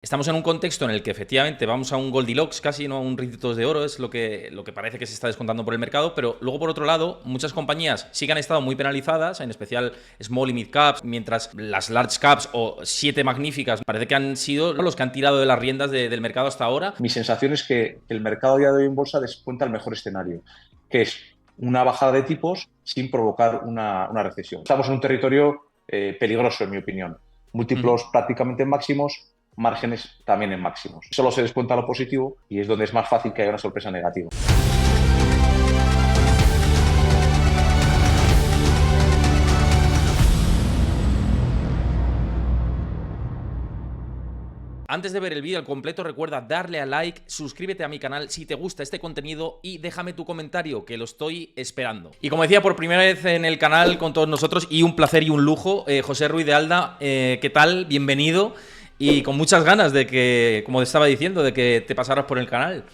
Estamos en un contexto en el que efectivamente vamos a un Goldilocks casi, no a un Ricitos de Oro, es lo que parece que se está descontando por el mercado, pero luego por otro lado, muchas compañías sí que han estado muy penalizadas, en especial small y mid caps, mientras las large caps o siete magníficas parece que han sido los que han tirado de las riendas del mercado hasta ahora. Mi sensación es que el mercado a día de hoy en bolsa descuenta el mejor escenario, que es una bajada de tipos sin provocar una recesión. Estamos en un territorio peligroso, en mi opinión. Múltiplos prácticamente en máximos, márgenes también en máximos. Solo se descuenta lo positivo y es donde es más fácil que haya una sorpresa negativa. Antes de ver el vídeo al completo, recuerda darle a like, suscríbete a mi canal si te gusta este contenido y déjame tu comentario, que lo estoy esperando. Y como decía, por primera vez en el canal con todos nosotros, y un placer y un lujo, José Ruiz de Alda, ¿qué tal? Bienvenido. Y con muchas ganas de que, como te estaba diciendo, de que te pasaras por el canal.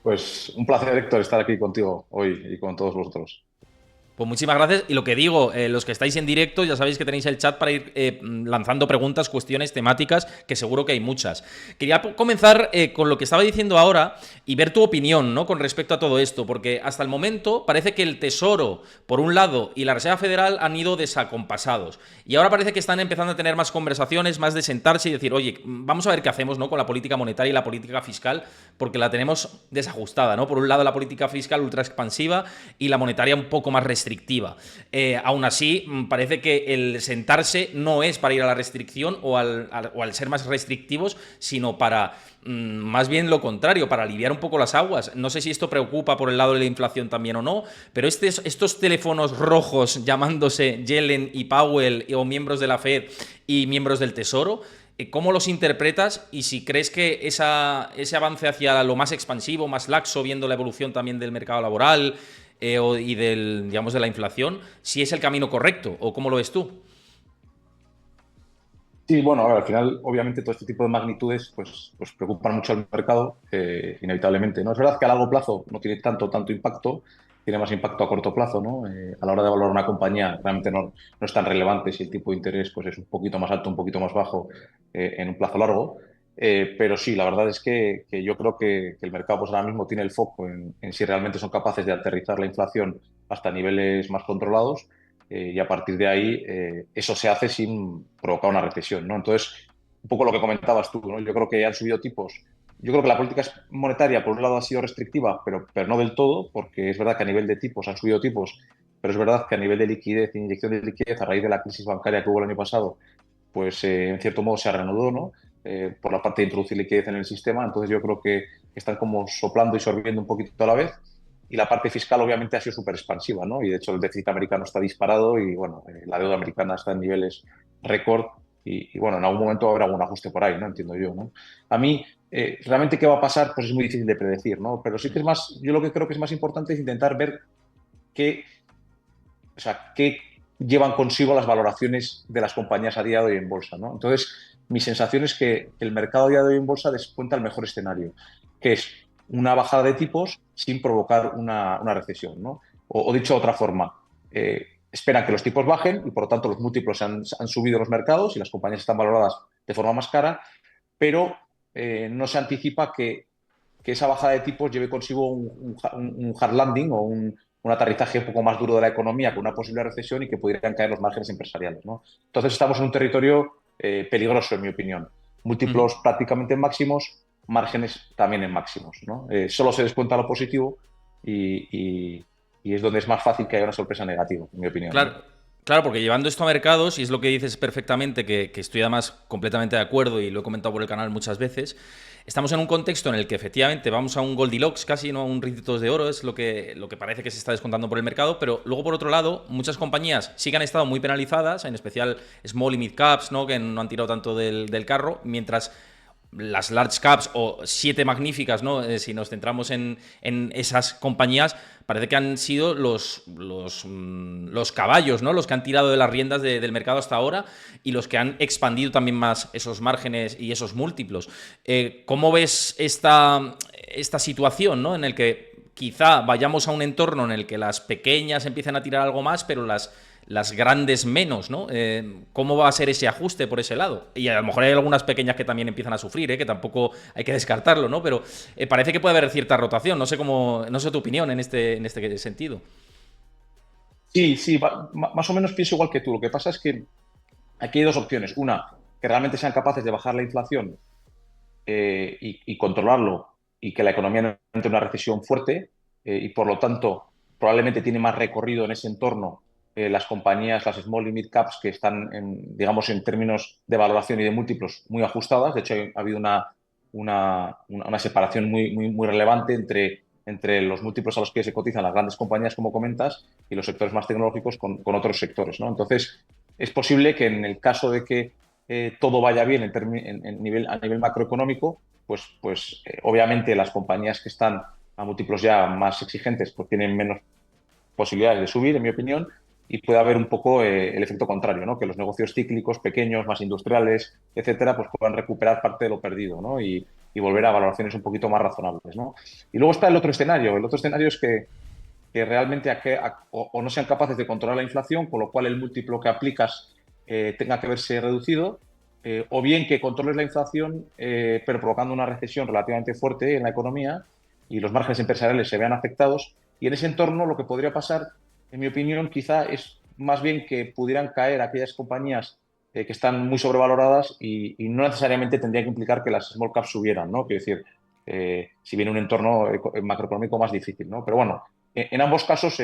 Pues un placer, Héctor, estar aquí contigo hoy y con todos vosotros. Pues muchísimas gracias. Y lo que digo, los que estáis en directo, ya sabéis que tenéis el chat para ir lanzando preguntas, cuestiones, temáticas, que seguro que hay muchas. Quería comenzar con lo que estaba diciendo ahora y ver tu opinión, ¿no?, con respecto a todo esto, porque hasta el momento parece que el Tesoro, por un lado, y la Reserva Federal han ido desacompasados. Y ahora parece que están empezando a tener más conversaciones, más de sentarse y decir, oye, vamos a ver qué hacemos, ¿no?, con la política monetaria y la política fiscal, porque la tenemos desajustada, ¿no? Por un lado, la política fiscal ultra expansiva y la monetaria un poco más restrictiva. Aún así, parece que el sentarse no es para ir a la restricción o al ser más restrictivos, sino para más bien lo contrario, para aliviar un poco las aguas. No sé si esto preocupa por el lado de la inflación también o no, pero estos teléfonos rojos llamándose Yellen y Powell o miembros de la Fed y miembros del Tesoro, ¿cómo los interpretas? Y si crees que ese avance hacia lo más expansivo, más laxo, viendo la evolución también del mercado laboral y digamos, de la inflación, si es el camino correcto o cómo lo ves tú. Sí, bueno, a ver, al final, obviamente, todo este tipo de magnitudes pues preocupan mucho al mercado, inevitablemente, ¿no? Es verdad que a largo plazo no tiene tanto impacto, tiene más impacto a corto plazo, ¿no? A la hora de valorar una compañía, realmente no es tan relevante si el tipo de interés pues, es un poquito más alto, un poquito más bajo en un plazo largo. Pero sí, la verdad es que yo creo que el mercado pues, ahora mismo tiene el foco en si realmente son capaces de aterrizar la inflación hasta niveles más controlados y a partir de ahí eso se hace sin provocar una recesión, ¿no? Entonces, un poco lo que comentabas tú, ¿no? Yo creo que han subido tipos. Yo creo que la política monetaria, por un lado, ha sido restrictiva, pero no del todo, porque es verdad que a nivel de tipos han subido tipos, pero es verdad que a nivel de liquidez, inyección de liquidez, a raíz de la crisis bancaria que hubo el año pasado, pues en cierto modo se reanudó, ¿no? Por la parte de introducir liquidez en el sistema. Entonces yo creo que están como soplando y sorbiendo un poquito a la vez. Y la parte fiscal obviamente ha sido súper expansiva, ¿no? Y de hecho el déficit americano está disparado y bueno, la deuda americana está en niveles récord y bueno, en algún momento habrá algún ajuste por ahí, ¿no? Entiendo yo, ¿no? A mí, realmente qué va a pasar, pues es muy difícil de predecir, ¿no? Pero sí que es más, yo lo que creo que es más importante es intentar ver qué, o sea, qué llevan consigo las valoraciones de las compañías a día de hoy en bolsa, ¿no? Entonces, mi sensación es que el mercado a día de hoy en bolsa descuenta el mejor escenario, que es una bajada de tipos sin provocar una recesión, ¿no? O dicho de otra forma, esperan que los tipos bajen y por lo tanto los múltiplos han subido en los mercados y las compañías están valoradas de forma más cara, pero no se anticipa que esa bajada de tipos lleve consigo un hard landing o un aterrizaje un poco más duro de la economía con una posible recesión y que pudieran caer los márgenes empresariales, ¿no? Entonces estamos en un territorio peligroso, en mi opinión. Múltiplos prácticamente en máximos, márgenes también en máximos, ¿no? Solo se descuenta lo positivo y es donde es más fácil que haya una sorpresa negativa, en mi opinión, ¿no? Claro, claro, porque llevando esto a mercados, y es lo que dices perfectamente, que estoy además completamente de acuerdo y lo he comentado por el canal muchas veces, estamos en un contexto en el que efectivamente vamos a un Goldilocks casi, no a un Ricitos de Oro, es lo que parece que se está descontando por el mercado, pero luego por otro lado, muchas compañías sí que han estado muy penalizadas, en especial small y mid caps, ¿no?, que no han tirado tanto del carro, mientras las large caps o siete magníficas, ¿no? Si nos centramos en esas compañías, parece que han sido los caballos, ¿no?, los que han tirado de las riendas del mercado hasta ahora y los que han expandido también más esos márgenes y esos múltiplos. ¿Cómo ves esta situación, ¿no?, en el que quizá vayamos a un entorno en el que las pequeñas empiecen a tirar algo más, pero las las grandes menos, ¿no? ¿Cómo va a ser ese ajuste por ese lado? Y a lo mejor hay algunas pequeñas que también empiezan a sufrir, que tampoco hay que descartarlo, ¿no? Pero parece que puede haber cierta rotación. No sé tu opinión en este sentido. Sí, sí, más o menos pienso igual que tú. Lo que pasa es que aquí hay dos opciones. Una, que realmente sean capaces de bajar la inflación y controlarlo y que la economía no entre en una recesión fuerte y por lo tanto probablemente tiene más recorrido en ese entorno las compañías, las small y mid caps que están, digamos, en términos de valoración y de múltiplos muy ajustadas. De hecho, ha habido una separación muy relevante entre los múltiplos a los que se cotizan las grandes compañías, como comentas, y los sectores más tecnológicos con otros sectores, ¿no? Entonces, es posible que en el caso de que todo vaya bien a nivel macroeconómico, pues obviamente las compañías que están a múltiplos ya más exigentes pues tienen menos posibilidades de subir, en mi opinión, y puede haber un poco el efecto contrario, ¿no? Que los negocios cíclicos, pequeños, más industriales, etcétera, pues puedan recuperar parte de lo perdido, ¿no? Y volver a valoraciones un poquito más razonables, ¿no? Y luego está el otro escenario. El otro escenario es que realmente o no sean capaces de controlar la inflación, con lo cual el múltiplo que aplicas tenga que verse reducido, o bien que controles la inflación, pero provocando una recesión relativamente fuerte en la economía y los márgenes empresariales se vean afectados. Y en ese entorno lo que podría pasar, en mi opinión, quizá es más bien que pudieran caer aquellas compañías que están muy sobrevaloradas y no necesariamente tendría que implicar que las small caps subieran, ¿no? Quiero decir, si viene un entorno macroeconómico más difícil, ¿no? Pero bueno, en ambos casos,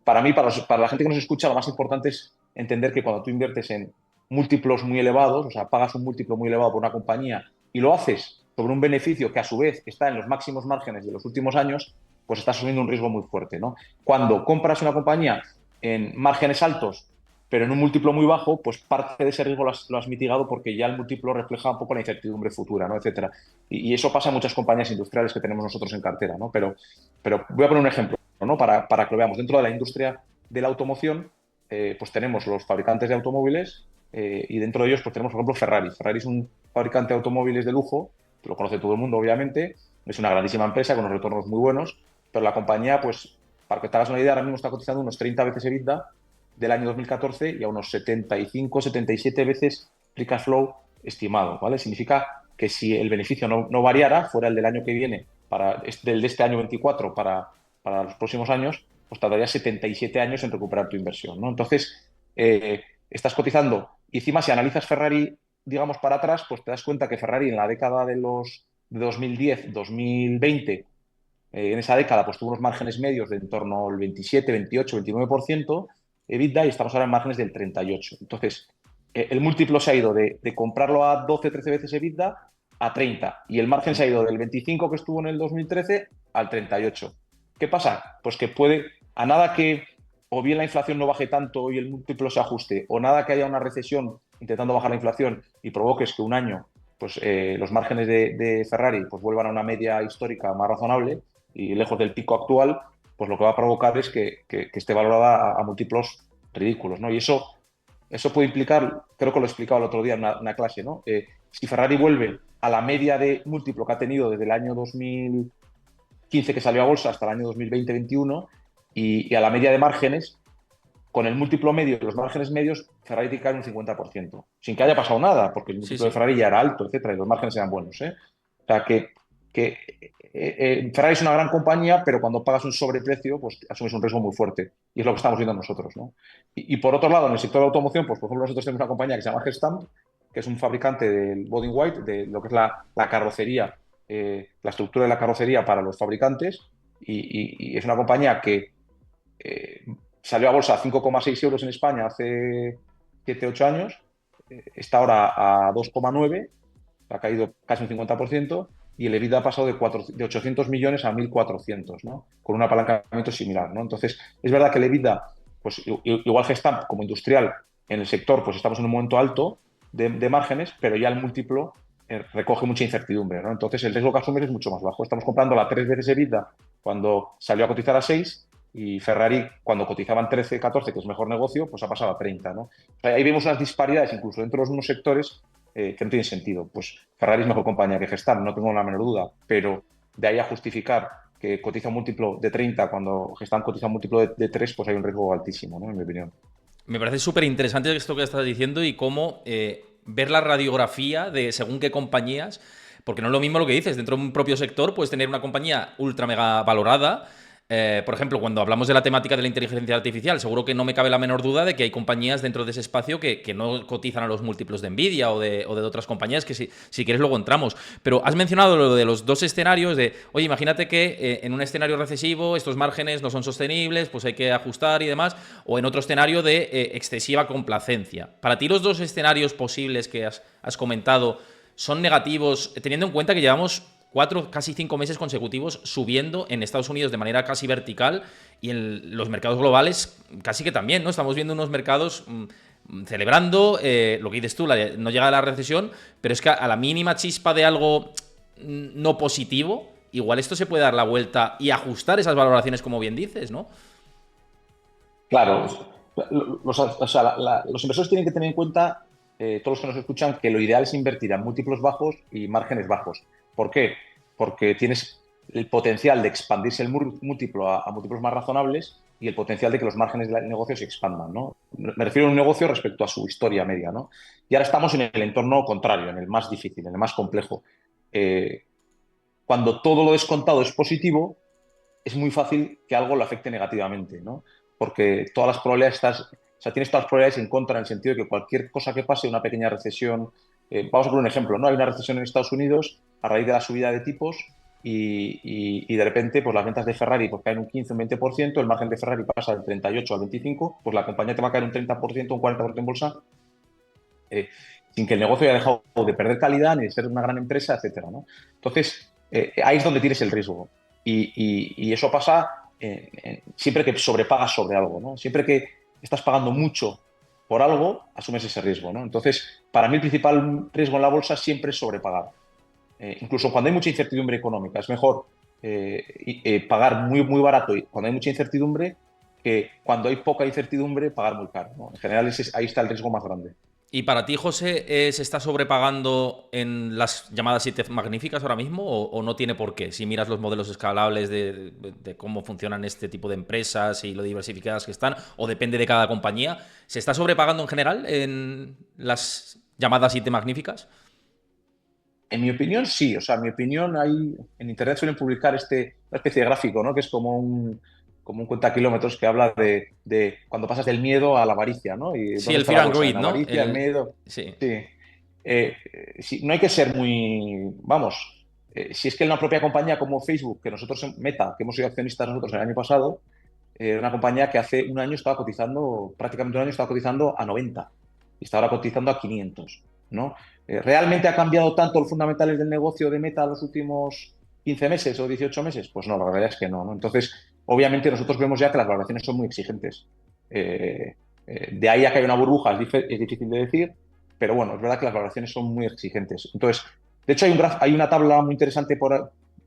para mí, para la gente que nos escucha, lo más importante es entender que cuando tú inviertes en múltiplos muy elevados, o sea, pagas un múltiplo muy elevado por una compañía y lo haces sobre un beneficio que a su vez está en los máximos márgenes de los últimos años, pues estás asumiendo un riesgo muy fuerte, ¿no? Cuando compras una compañía en márgenes altos, pero en un múltiplo muy bajo, pues parte de ese riesgo lo has mitigado porque ya el múltiplo refleja un poco la incertidumbre futura, ¿no? Etcétera. Y eso pasa en muchas compañías industriales que tenemos nosotros en cartera, ¿no? Pero voy a poner un ejemplo, ¿no? Para que lo veamos. Dentro de la industria de la automoción, pues tenemos los fabricantes de automóviles y dentro de ellos pues tenemos, por ejemplo, Ferrari. Ferrari es un fabricante de automóviles de lujo, que lo conoce todo el mundo, obviamente. Es una grandísima empresa con unos retornos muy buenos, pero la compañía, pues, para que te hagas una idea, ahora mismo está cotizando unos 30 veces EBITDA del año 2014 y a unos 75, 77 veces free cash flow estimado, ¿vale? Significa que si el beneficio no variara, fuera el del año que viene, del de este año 24 para los próximos años, pues tardaría 77 años en recuperar tu inversión, ¿no? Entonces, estás cotizando y encima si analizas Ferrari, digamos, para atrás, pues te das cuenta que Ferrari en la década de 2010, 2020, en esa década pues tuvo unos márgenes medios de en torno al 27, 28, 29% EBITDA y estamos ahora en márgenes del 38%. Entonces, el múltiplo se ha ido de comprarlo a 12, 13 veces EBITDA a 30 y el margen se ha ido del 25 que estuvo en el 2013 al 38. ¿Qué pasa? Pues que puede, a nada que o bien la inflación no baje tanto y el múltiplo se ajuste, o nada que haya una recesión intentando bajar la inflación y provoques que un año pues, los márgenes de Ferrari pues, vuelvan a una media histórica más razonable y lejos del pico actual, pues lo que va a provocar es que esté valorada a múltiplos ridículos, ¿no? Y eso puede implicar, creo que lo explicaba el otro día en una clase, ¿no? Si Ferrari vuelve a la media de múltiplo que ha tenido desde el año 2015 que salió a bolsa hasta el año 2020-21 y a la media de márgenes, con el múltiplo medio y los márgenes medios, Ferrari te cae un 50%, sin que haya pasado nada, porque el Sí, múltiplo de sí. Ferrari ya era alto, etcétera, y los márgenes eran buenos, ¿eh? O sea, Ferrari es una gran compañía, pero cuando pagas un sobreprecio, pues asumes un riesgo muy fuerte. Y es lo que estamos viendo nosotros, ¿no? Y por otro lado, en el sector de automoción, pues por ejemplo, nosotros tenemos una compañía que se llama Gestamp, que es un fabricante del body in white, de lo que es la carrocería, la estructura de la carrocería para los fabricantes. Y es una compañía que eh, salió a bolsa a 5,6 euros en España hace 7 8 años, está ahora a 2,9, ha caído casi un 50%, y el EBITDA ha pasado de 800 millones a 1.400, ¿no? Con un apalancamiento similar, ¿no? Entonces, es verdad que el EBITDA, pues igual que está como industrial en el sector, pues estamos en un momento alto de márgenes, pero ya el múltiplo recoge mucha incertidumbre, ¿no? Entonces, el riesgo que asumes es mucho más bajo. Estamos comprando a 3 veces EBITDA cuando salió a cotizar a 6 y Ferrari, cuando cotizaban 13, 14, que es mejor negocio, pues ha pasado a 30, ¿no? O sea, ahí vemos unas disparidades incluso dentro de los mismos sectores que no tienen sentido. Pues Ferrari es mejor compañía que Gestamp, no tengo la menor duda, pero de ahí a justificar que cotiza un múltiplo de 30 cuando Gestamp cotiza un múltiplo de 3, pues hay un riesgo altísimo, ¿no? En mi opinión. Me parece súper interesante esto que estás diciendo y cómo ver la radiografía de según qué compañías, porque no es lo mismo lo que dices, dentro de un propio sector puedes tener una compañía ultra mega valorada. Por ejemplo, cuando hablamos de la temática de la inteligencia artificial, seguro que no me cabe la menor duda de que hay compañías dentro de ese espacio que no cotizan a los múltiplos de Nvidia o de otras compañías, que si quieres luego entramos. Pero has mencionado lo de los dos escenarios de, oye, imagínate que en un escenario recesivo estos márgenes no son sostenibles, pues hay que ajustar y demás, o en otro escenario de excesiva complacencia. Para ti los dos escenarios posibles que has comentado son negativos, teniendo en cuenta que llevamos 4, casi 5 meses consecutivos subiendo en Estados Unidos de manera casi vertical y en los mercados globales casi que también, ¿no? Estamos viendo unos mercados celebrando lo que dices tú, no llega a la recesión, pero es que a la mínima chispa de algo no positivo, igual esto se puede dar la vuelta y ajustar esas valoraciones como bien dices, ¿no? Claro, o sea, los inversores tienen que tener en cuenta, todos los que nos escuchan, que lo ideal es invertir a múltiplos bajos y márgenes bajos. ¿Por qué? Porque tienes el potencial de expandirse el múltiplo a múltiplos más razonables y el potencial de que los márgenes del negocio se expandan, ¿no? Me refiero a un negocio respecto a su historia media, ¿no? Y ahora estamos en el entorno contrario, en el más difícil, en el más complejo. Eh, Cuando todo lo descontado es positivo, es muy fácil que algo lo afecte negativamente, ¿no? Porque todas las probabilidades o sea, tienes todas las probabilidades en contra en el sentido de que cualquier cosa que pase, una pequeña recesión, vamos a poner un ejemplo, ¿no? Hay una recesión en Estados Unidos a raíz de la subida de tipos y de repente pues las ventas de Ferrari pues, caen un 15, un 20%, el margen de Ferrari pasa del 38 al 25, pues la compañía te va a caer un 30%, un 40% en bolsa, eh, sin que el negocio haya dejado de perder calidad ni de ser una gran empresa, etcétera, ¿no? Entonces, ahí es donde tienes el riesgo. Y eso pasa siempre que sobrepagas sobre algo, ¿no? Siempre que estás pagando mucho por algo, asumes ese riesgo, ¿no? Entonces, para mí el principal riesgo en la bolsa siempre es sobrepagar. Incluso cuando hay mucha incertidumbre económica, es mejor pagar muy, muy barato y cuando hay mucha incertidumbre que cuando hay poca incertidumbre pagar muy caro, ¿no? En general, ahí está el riesgo más grande. ¿Y para ti, José, se está sobrepagando en las llamadas siete magníficas ahora mismo o no tiene por qué? Si miras los modelos escalables de cómo funcionan este tipo de empresas y lo diversificadas que están, o depende de cada compañía, ¿se está sobrepagando en general en las llamadas siete magníficas? En mi opinión, sí. O sea, en mi opinión, en Internet suelen publicar una especie de gráfico, ¿no? Que es como un cuentakilómetros que habla de cuando pasas del miedo a la avaricia, ¿no? ¿Y Sí, dónde el está fear la and bolsa? greed, En la ¿no? avaricia, el miedo. Sí. Sí. Sí, no hay que ser muy, vamos, si es que en una propia compañía como Facebook, que nosotros en Meta, que hemos sido accionistas nosotros el año pasado, una compañía que hace un año estaba cotizando, prácticamente un año estaba cotizando a 90 y está ahora cotizando a 500, ¿no? ¿Realmente ha cambiado tanto los fundamentales del negocio de Meta los últimos 15 meses o 18 meses? Pues no, la verdad es que no, ¿no? Entonces, obviamente nosotros vemos ya que las valoraciones son muy exigentes. De ahí a que hay una burbuja es difícil de decir, pero bueno, es verdad que las valoraciones son muy exigentes. Entonces, de hecho hay una tabla muy interesante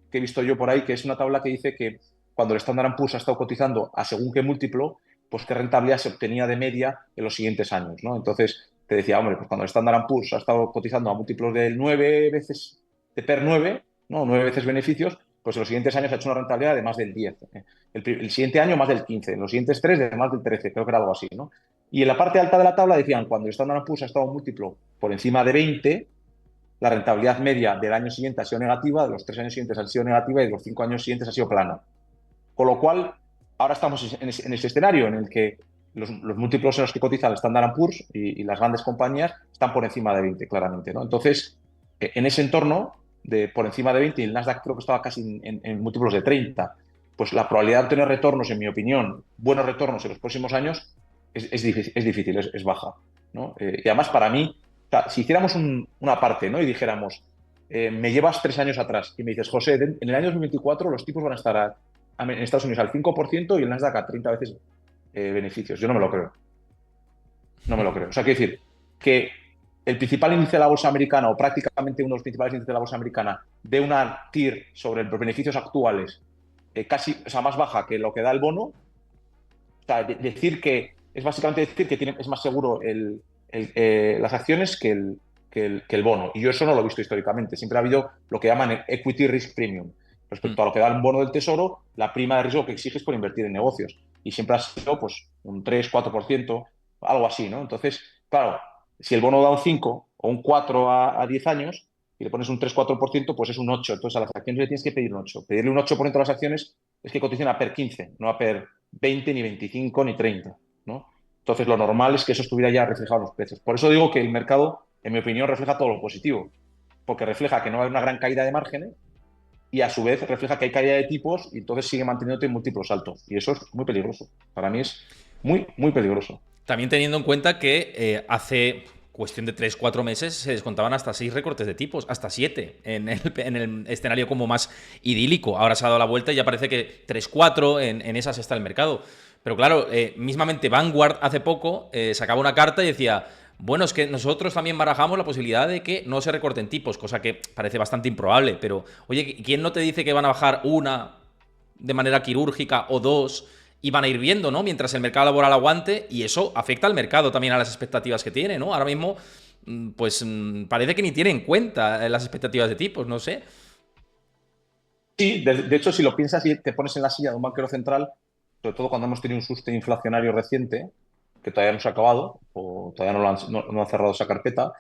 que he visto yo por ahí, que es una tabla que dice que cuando el Standard Poor's ha estado cotizando a según qué múltiplo, pues qué rentabilidad se obtenía de media en los siguientes años, ¿no? Entonces, te decía, hombre, pues cuando el Standard Poor's ha estado cotizando a múltiplos de 9 veces, de PER 9, ¿no? 9 veces beneficios, pues en los siguientes años ha hecho una rentabilidad de más del 10. El siguiente año más del 15, en los siguientes 3 de más del 13, creo que era algo así, ¿no? Y en la parte alta de la tabla decían, cuando el Standard Poor's ha estado un múltiplo por encima de 20, la rentabilidad media del año siguiente ha sido negativa, de los 3 años siguientes ha sido negativa y de los 5 años siguientes ha sido plana. Con lo cual, ahora estamos en ese escenario en el que los múltiplos en los que cotiza el Standard Poor's y las grandes compañías están por encima de 20, claramente, ¿no? Entonces, en ese entorno de por encima de 20, y el Nasdaq creo que estaba casi en múltiplos de 30, pues la probabilidad de obtener retornos, en mi opinión, buenos retornos en los próximos años, es difícil, es baja, ¿no? Y además, para mí, o sea, si hiciéramos una parte, ¿no? Y dijéramos, me llevas 3 años atrás y me dices, José, en el año 2024 los tipos van a estar en Estados Unidos al 5% y el Nasdaq a 30 veces beneficios. Yo no me lo creo. No me lo creo. O sea, quiero decir que el principal índice de la bolsa americana o prácticamente uno de los principales índices de la bolsa americana de una TIR sobre los beneficios actuales casi, o sea, más baja que lo que da el bono. O sea, decir que es básicamente decir que es más seguro las acciones que el bono. Y yo eso no lo he visto históricamente. Siempre ha habido lo que llaman el equity risk premium. respecto a lo que da un bono del Tesoro, la prima de riesgo que exiges por invertir en negocios. Y siempre ha sido pues, un 3-4%, algo así, ¿no? Entonces, claro, si el bono da un 5 o un 4 a 10 años y le pones un 3-4%, pues es un 8. Entonces, a las acciones le tienes que pedir un 8. Pedirle un 8% a las acciones es que coticen a PER 15, no a PER 20, ni 25, ni 30, ¿no? Entonces, lo normal es que eso estuviera ya reflejado en los precios. Por eso digo que el mercado, en mi opinión, refleja todo lo positivo, porque refleja que no hay una gran caída de márgenes y a su vez refleja que hay caída de tipos y entonces sigue manteniéndote en múltiplos altos. Y eso es muy peligroso. Para mí es muy, muy peligroso. También teniendo en cuenta que hace cuestión de 3 4 meses se descontaban hasta 6 recortes de tipos, hasta 7 en el escenario como más idílico. Ahora se ha dado la vuelta y ya parece que 3 4 en esas está el mercado. Pero claro, mismamente Vanguard hace poco sacaba una carta y decía, bueno, es que nosotros también barajamos la posibilidad de que no se recorten tipos, cosa que parece bastante improbable, pero oye, ¿quién no te dice que van a bajar una de manera quirúrgica o dos y van a ir viendo, ¿no? Mientras el mercado laboral aguante, y eso afecta al mercado también, a las expectativas que tiene, ¿no? Ahora mismo, pues parece que ni tiene en cuenta las expectativas de tipos, no sé. Sí, de hecho, si lo piensas y te pones en la silla de un banquero central, sobre todo cuando hemos tenido un susto inflacionario reciente, que todavía no se ha acabado, o todavía no han cerrado esa carpeta,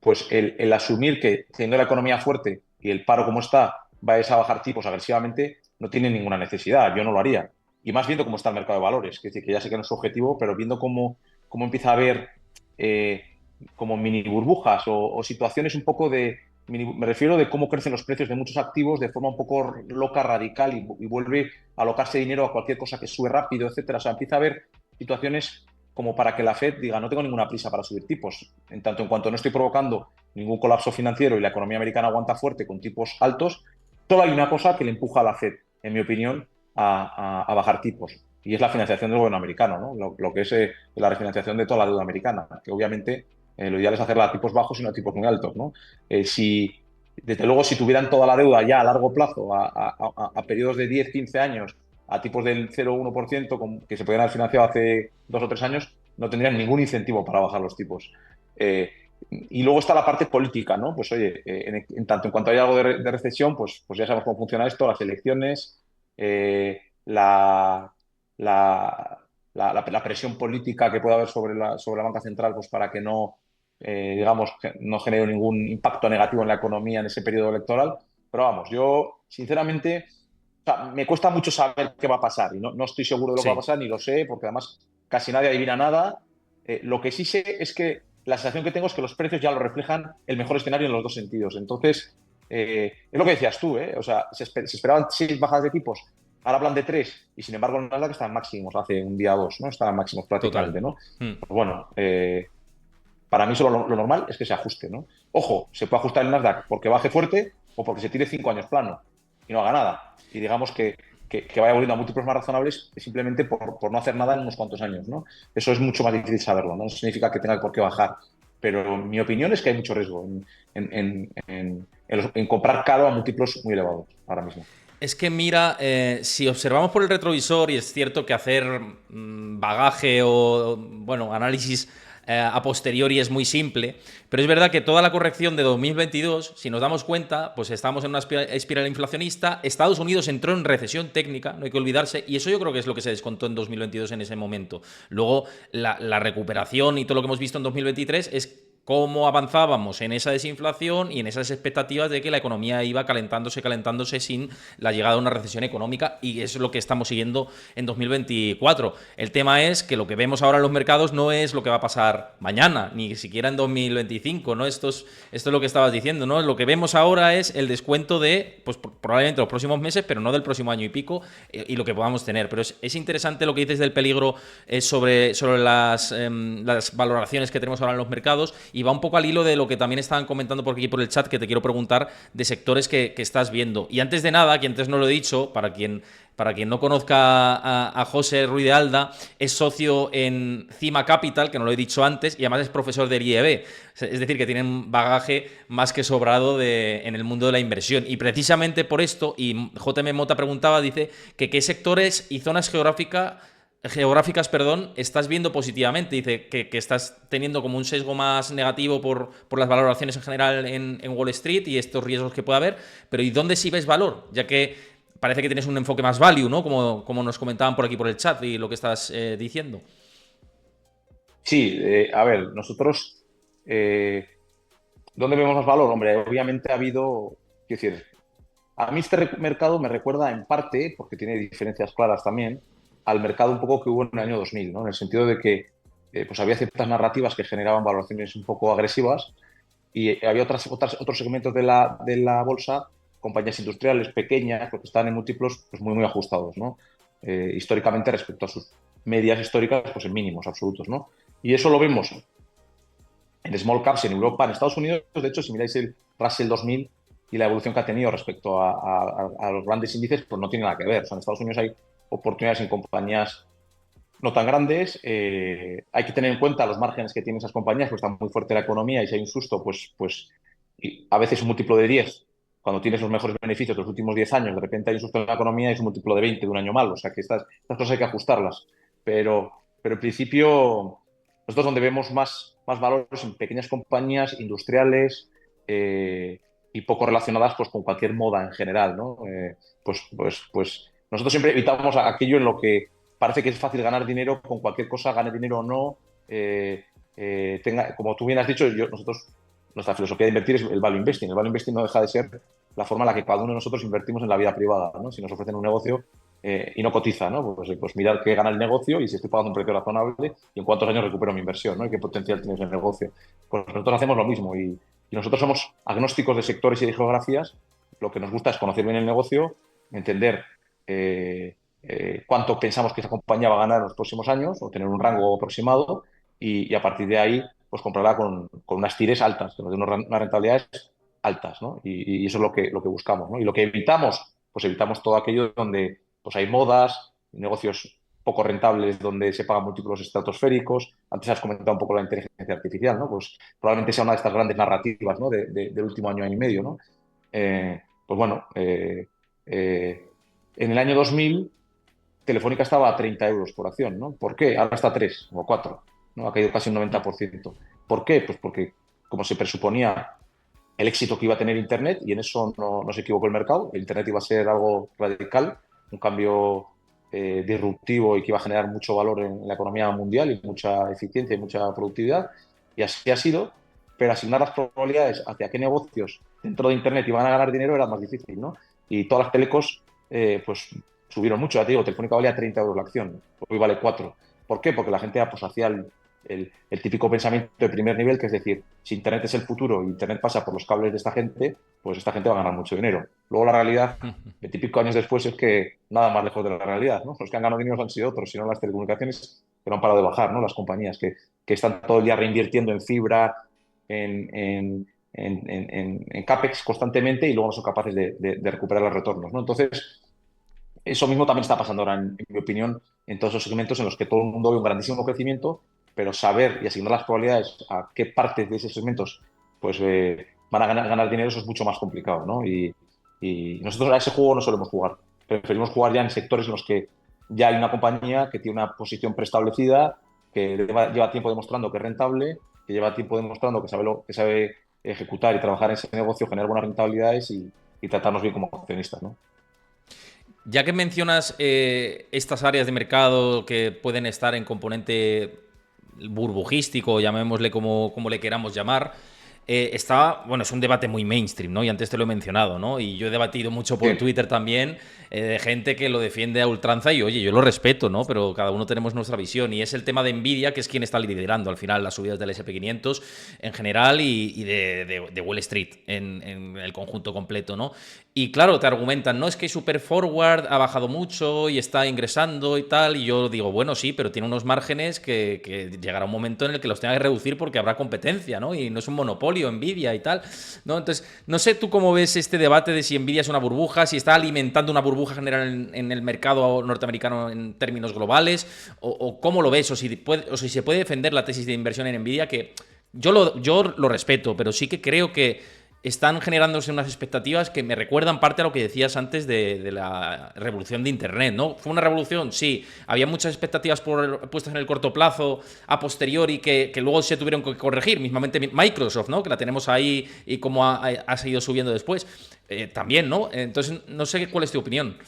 pues el asumir que teniendo la economía fuerte y el paro como está, vais a bajar tipos agresivamente, no tiene ninguna necesidad. Yo no lo haría. Y más viendo cómo está el mercado de valores, que es decir, que ya sé que no es su objetivo, pero viendo cómo empieza a haber eh, como mini burbujas o situaciones un poco de me refiero de cómo crecen los precios de muchos activos de forma un poco loca, radical y vuelve a alocarse dinero a cualquier cosa que sube rápido, etcétera. O sea, empieza a haber situaciones como para que la Fed diga no tengo ninguna prisa para subir tipos. En tanto en cuanto no estoy provocando ningún colapso financiero y la economía americana aguanta fuerte con tipos altos, solo hay una cosa que le empuja a la Fed, en mi opinión, a bajar tipos. Y es la financiación del gobierno americano, ¿no? Lo que es la refinanciación de toda la deuda americana, que obviamente lo ideal es hacerla a tipos bajos y no a tipos muy altos, ¿no? Desde luego, si tuvieran toda la deuda ya a largo plazo, a periodos de 10, 15 años, a tipos del 0,1%, que se podrían haber financiado hace 2 o 3 años, no tendrían ningún incentivo para bajar los tipos. Y luego está la parte política, ¿no? Pues oye, en tanto en cuanto haya algo de recesión, pues ya sabemos cómo funciona esto, las elecciones, la, la, la presión política que puede haber sobre la banca central, pues para que no digamos, que no genere ningún impacto negativo en la economía en ese periodo electoral. Pero vamos, yo sinceramente, o sea, me cuesta mucho saber qué va a pasar y no estoy seguro de lo que va a Sí. pasar, ni lo sé, porque además casi nadie adivina nada. Lo que sí sé es que la sensación que tengo es que los precios ya lo reflejan el mejor escenario en los dos sentidos. Entonces, es lo que decías tú, ¿eh? O sea, se esperaban 6 bajadas de tipos, ahora hablan de 3 y sin embargo en Nasdaq están máximos hace un día o dos, ¿no? Estaban máximos Total. prácticamente, ¿no? Hmm. Pues bueno, para mí solo lo normal es que se ajuste, ¿no? Ojo, se puede ajustar el Nasdaq porque baje fuerte o porque se tire 5 años plano y no haga nada. Y digamos que vaya volviendo a múltiplos más razonables simplemente por no hacer nada en unos cuantos años, ¿no? Eso es mucho más difícil saberlo, ¿no? No significa que tenga por qué bajar. Pero mi opinión es que hay mucho riesgo en comprar caro a múltiplos muy elevados ahora mismo. Es que mira, si observamos por el retrovisor, y es cierto que hacer bagaje o, bueno, análisis a posteriori es muy simple, pero es verdad que toda la corrección de 2022, si nos damos cuenta, pues estamos en una espiral inflacionista, Estados Unidos entró en recesión técnica, no hay que olvidarse, y eso yo creo que es lo que se descontó en 2022 en ese momento. Luego, la recuperación y todo lo que hemos visto en 2023 es cómo avanzábamos en esa desinflación y en esas expectativas de que la economía iba calentándose sin la llegada de una recesión económica, y eso es lo que estamos siguiendo en 2024. El tema es que lo que vemos ahora en los mercados no es lo que va a pasar mañana, ni siquiera en 2025, ¿no? Esto es lo que estabas diciendo, ¿no? Lo que vemos ahora es el descuento de, pues probablemente los próximos meses, pero no del próximo año y pico, y lo que podamos tener. Pero es interesante lo que dices del peligro sobre las valoraciones que tenemos ahora en los mercados, y va un poco al hilo de lo que también estaban comentando por aquí por el chat, que te quiero preguntar de sectores que estás viendo. Y antes de nada, que antes no lo he dicho, para quien no conozca a José Ruiz de Alda, es socio en Cima Capital, que no lo he dicho antes, y además es profesor del IEB. Es decir, que tienen bagaje más que sobrado en el mundo de la inversión. Y precisamente por esto, y JM Mota preguntaba, dice que qué sectores y zonas geográficas, estás viendo positivamente. Dice que estás teniendo como un sesgo más negativo por las valoraciones en general en Wall Street y estos riesgos que puede haber, pero ¿y dónde sí ves valor? Ya que parece que tienes un enfoque más value, ¿no? Como nos comentaban por aquí por el chat y lo que estás diciendo. Sí, a ver, nosotros, ¿dónde vemos más valor? Hombre, obviamente ha habido, quiero decir, a mí este mercado me recuerda en parte, porque tiene diferencias claras también, al mercado un poco que hubo en el año 2000, ¿no? En el sentido de que pues había ciertas narrativas que generaban valoraciones un poco agresivas y había otros segmentos de la bolsa, compañías industriales pequeñas, porque están en múltiplos pues muy ajustados, ¿no? Históricamente respecto a sus medias históricas, pues en mínimos absolutos, ¿no? Y eso lo vemos en small caps en Europa, en Estados Unidos. De hecho, si miráis el Russell 2000 y la evolución que ha tenido respecto a los grandes índices, pues no tiene nada que ver. O sea, en Estados Unidos hay oportunidades en compañías no tan grandes. Hay que tener en cuenta los márgenes que tienen esas compañías, pues está muy fuerte la economía y si hay un susto, pues y a veces un múltiplo de 10, cuando tienes los mejores beneficios de los últimos 10 años, de repente hay un susto en la economía y es un múltiplo de 20 de un año malo. O sea, que estas cosas hay que ajustarlas. Pero en principio, nosotros donde vemos más valores en pequeñas compañías industriales y poco relacionadas pues, con cualquier moda en general, ¿no? Pues nosotros siempre evitamos aquello en lo que parece que es fácil ganar dinero con cualquier cosa, gane dinero o no. Como tú bien has dicho, nosotros, nuestra filosofía de invertir es el value investing. El value investing no deja de ser la forma en la que cada uno de nosotros invertimos en la vida privada, ¿no? Si nos ofrecen un negocio y no cotiza, ¿no? Pues mirar qué gana el negocio y si estoy pagando un precio razonable y en cuántos años recupero mi inversión, ¿no? Y qué potencial tiene ese negocio. Pues nosotros hacemos lo mismo y nosotros somos agnósticos de sectores y de geografías. Lo que nos gusta es conocer bien el negocio, entender cuánto pensamos que esa compañía va a ganar en los próximos años o tener un rango aproximado y a partir de ahí pues comprarla con unas tires altas, que nos den unas rentabilidades altas, ¿no? Y eso es lo que buscamos, ¿no? Y lo que evitamos, pues evitamos todo aquello donde pues hay modas, negocios poco rentables donde se pagan múltiplos estratosféricos. Antes has comentado un poco la inteligencia artificial, ¿no? Pues probablemente sea una de estas grandes narrativas, ¿no? Del último año y medio, ¿no? Pues bueno, en el año 2000 Telefónica estaba a 30 euros por acción, ¿no? ¿Por qué? Ahora está a 3 o 4, ¿no? Ha caído casi un 90%. ¿Por qué? Pues porque, como se presuponía, el éxito que iba a tener Internet, y en eso no se equivocó el mercado, el Internet iba a ser algo radical, un cambio disruptivo y que iba a generar mucho valor en la economía mundial y mucha eficiencia y mucha productividad, y así ha sido, pero asignar las probabilidades hacia qué negocios dentro de Internet iban a ganar dinero era más difícil, ¿no? Y todas las telecos, pues subieron mucho. Ya te digo, Telefónica valía 30 euros la acción, hoy vale 4. ¿Por qué? Porque la gente pues, hacía el típico pensamiento de primer nivel, que es decir, si Internet es el futuro y Internet pasa por los cables de esta gente, pues esta gente va a ganar mucho dinero. Luego la realidad, 20 y pico años después, es que nada más lejos de la realidad, ¿no? Los que han ganado dinero han sido otros, sino las telecomunicaciones que no han parado de bajar, ¿no? Las compañías que están todo el día reinvirtiendo en fibra, en CAPEX constantemente y luego no son capaces de recuperar los retornos, ¿no? Entonces, eso mismo también está pasando ahora, en mi opinión, en todos esos segmentos en los que todo el mundo ve un grandísimo crecimiento, pero saber y asignar las probabilidades a qué partes de esos segmentos pues, van a ganar dinero, eso es mucho más complicado, ¿no? Y nosotros a ese juego no solemos jugar. Preferimos jugar ya en sectores en los que ya hay una compañía que tiene una posición preestablecida, que lleva tiempo demostrando que es rentable, que lleva tiempo demostrando que sabe ejecutar y trabajar en ese negocio, generar buenas rentabilidades y tratarnos bien como accionistas, ¿no? Ya que mencionas estas áreas de mercado que pueden estar en componente burbujístico, llamémosle como le queramos llamar, bueno, es un debate muy mainstream, ¿no? Y antes te lo he mencionado, ¿no? Y yo he debatido mucho por Sí. Twitter también de gente que lo defiende a ultranza y, oye, yo lo respeto, ¿no? Pero cada uno tenemos nuestra visión y es el tema de Nvidia, que es quien está liderando al final las subidas del SP500 en general y de Wall Street en el conjunto completo, ¿no? Y claro, te argumentan, no, es que Super Forward ha bajado mucho y está ingresando y tal. Y yo digo, bueno, sí, pero tiene unos márgenes que llegará un momento en el que los tenga que reducir porque habrá competencia, ¿no? Y no es un monopolio, Nvidia y tal, ¿no? Entonces, no sé tú cómo ves este debate de si Nvidia es una burbuja, si está alimentando una burbuja general en el mercado norteamericano en términos globales, o cómo lo ves, o si se puede defender la tesis de inversión en Nvidia, que yo lo respeto, pero sí que creo que están generándose unas expectativas que me recuerdan parte a lo que decías antes de la revolución de Internet, ¿no? ¿Fue una revolución? Sí. Había muchas expectativas puestas en el corto plazo, a posteriori, que luego se tuvieron que corregir. Mismamente Microsoft, ¿no? Que la tenemos ahí y cómo ha seguido subiendo después. También, ¿no? Entonces, no sé cuál es tu opinión.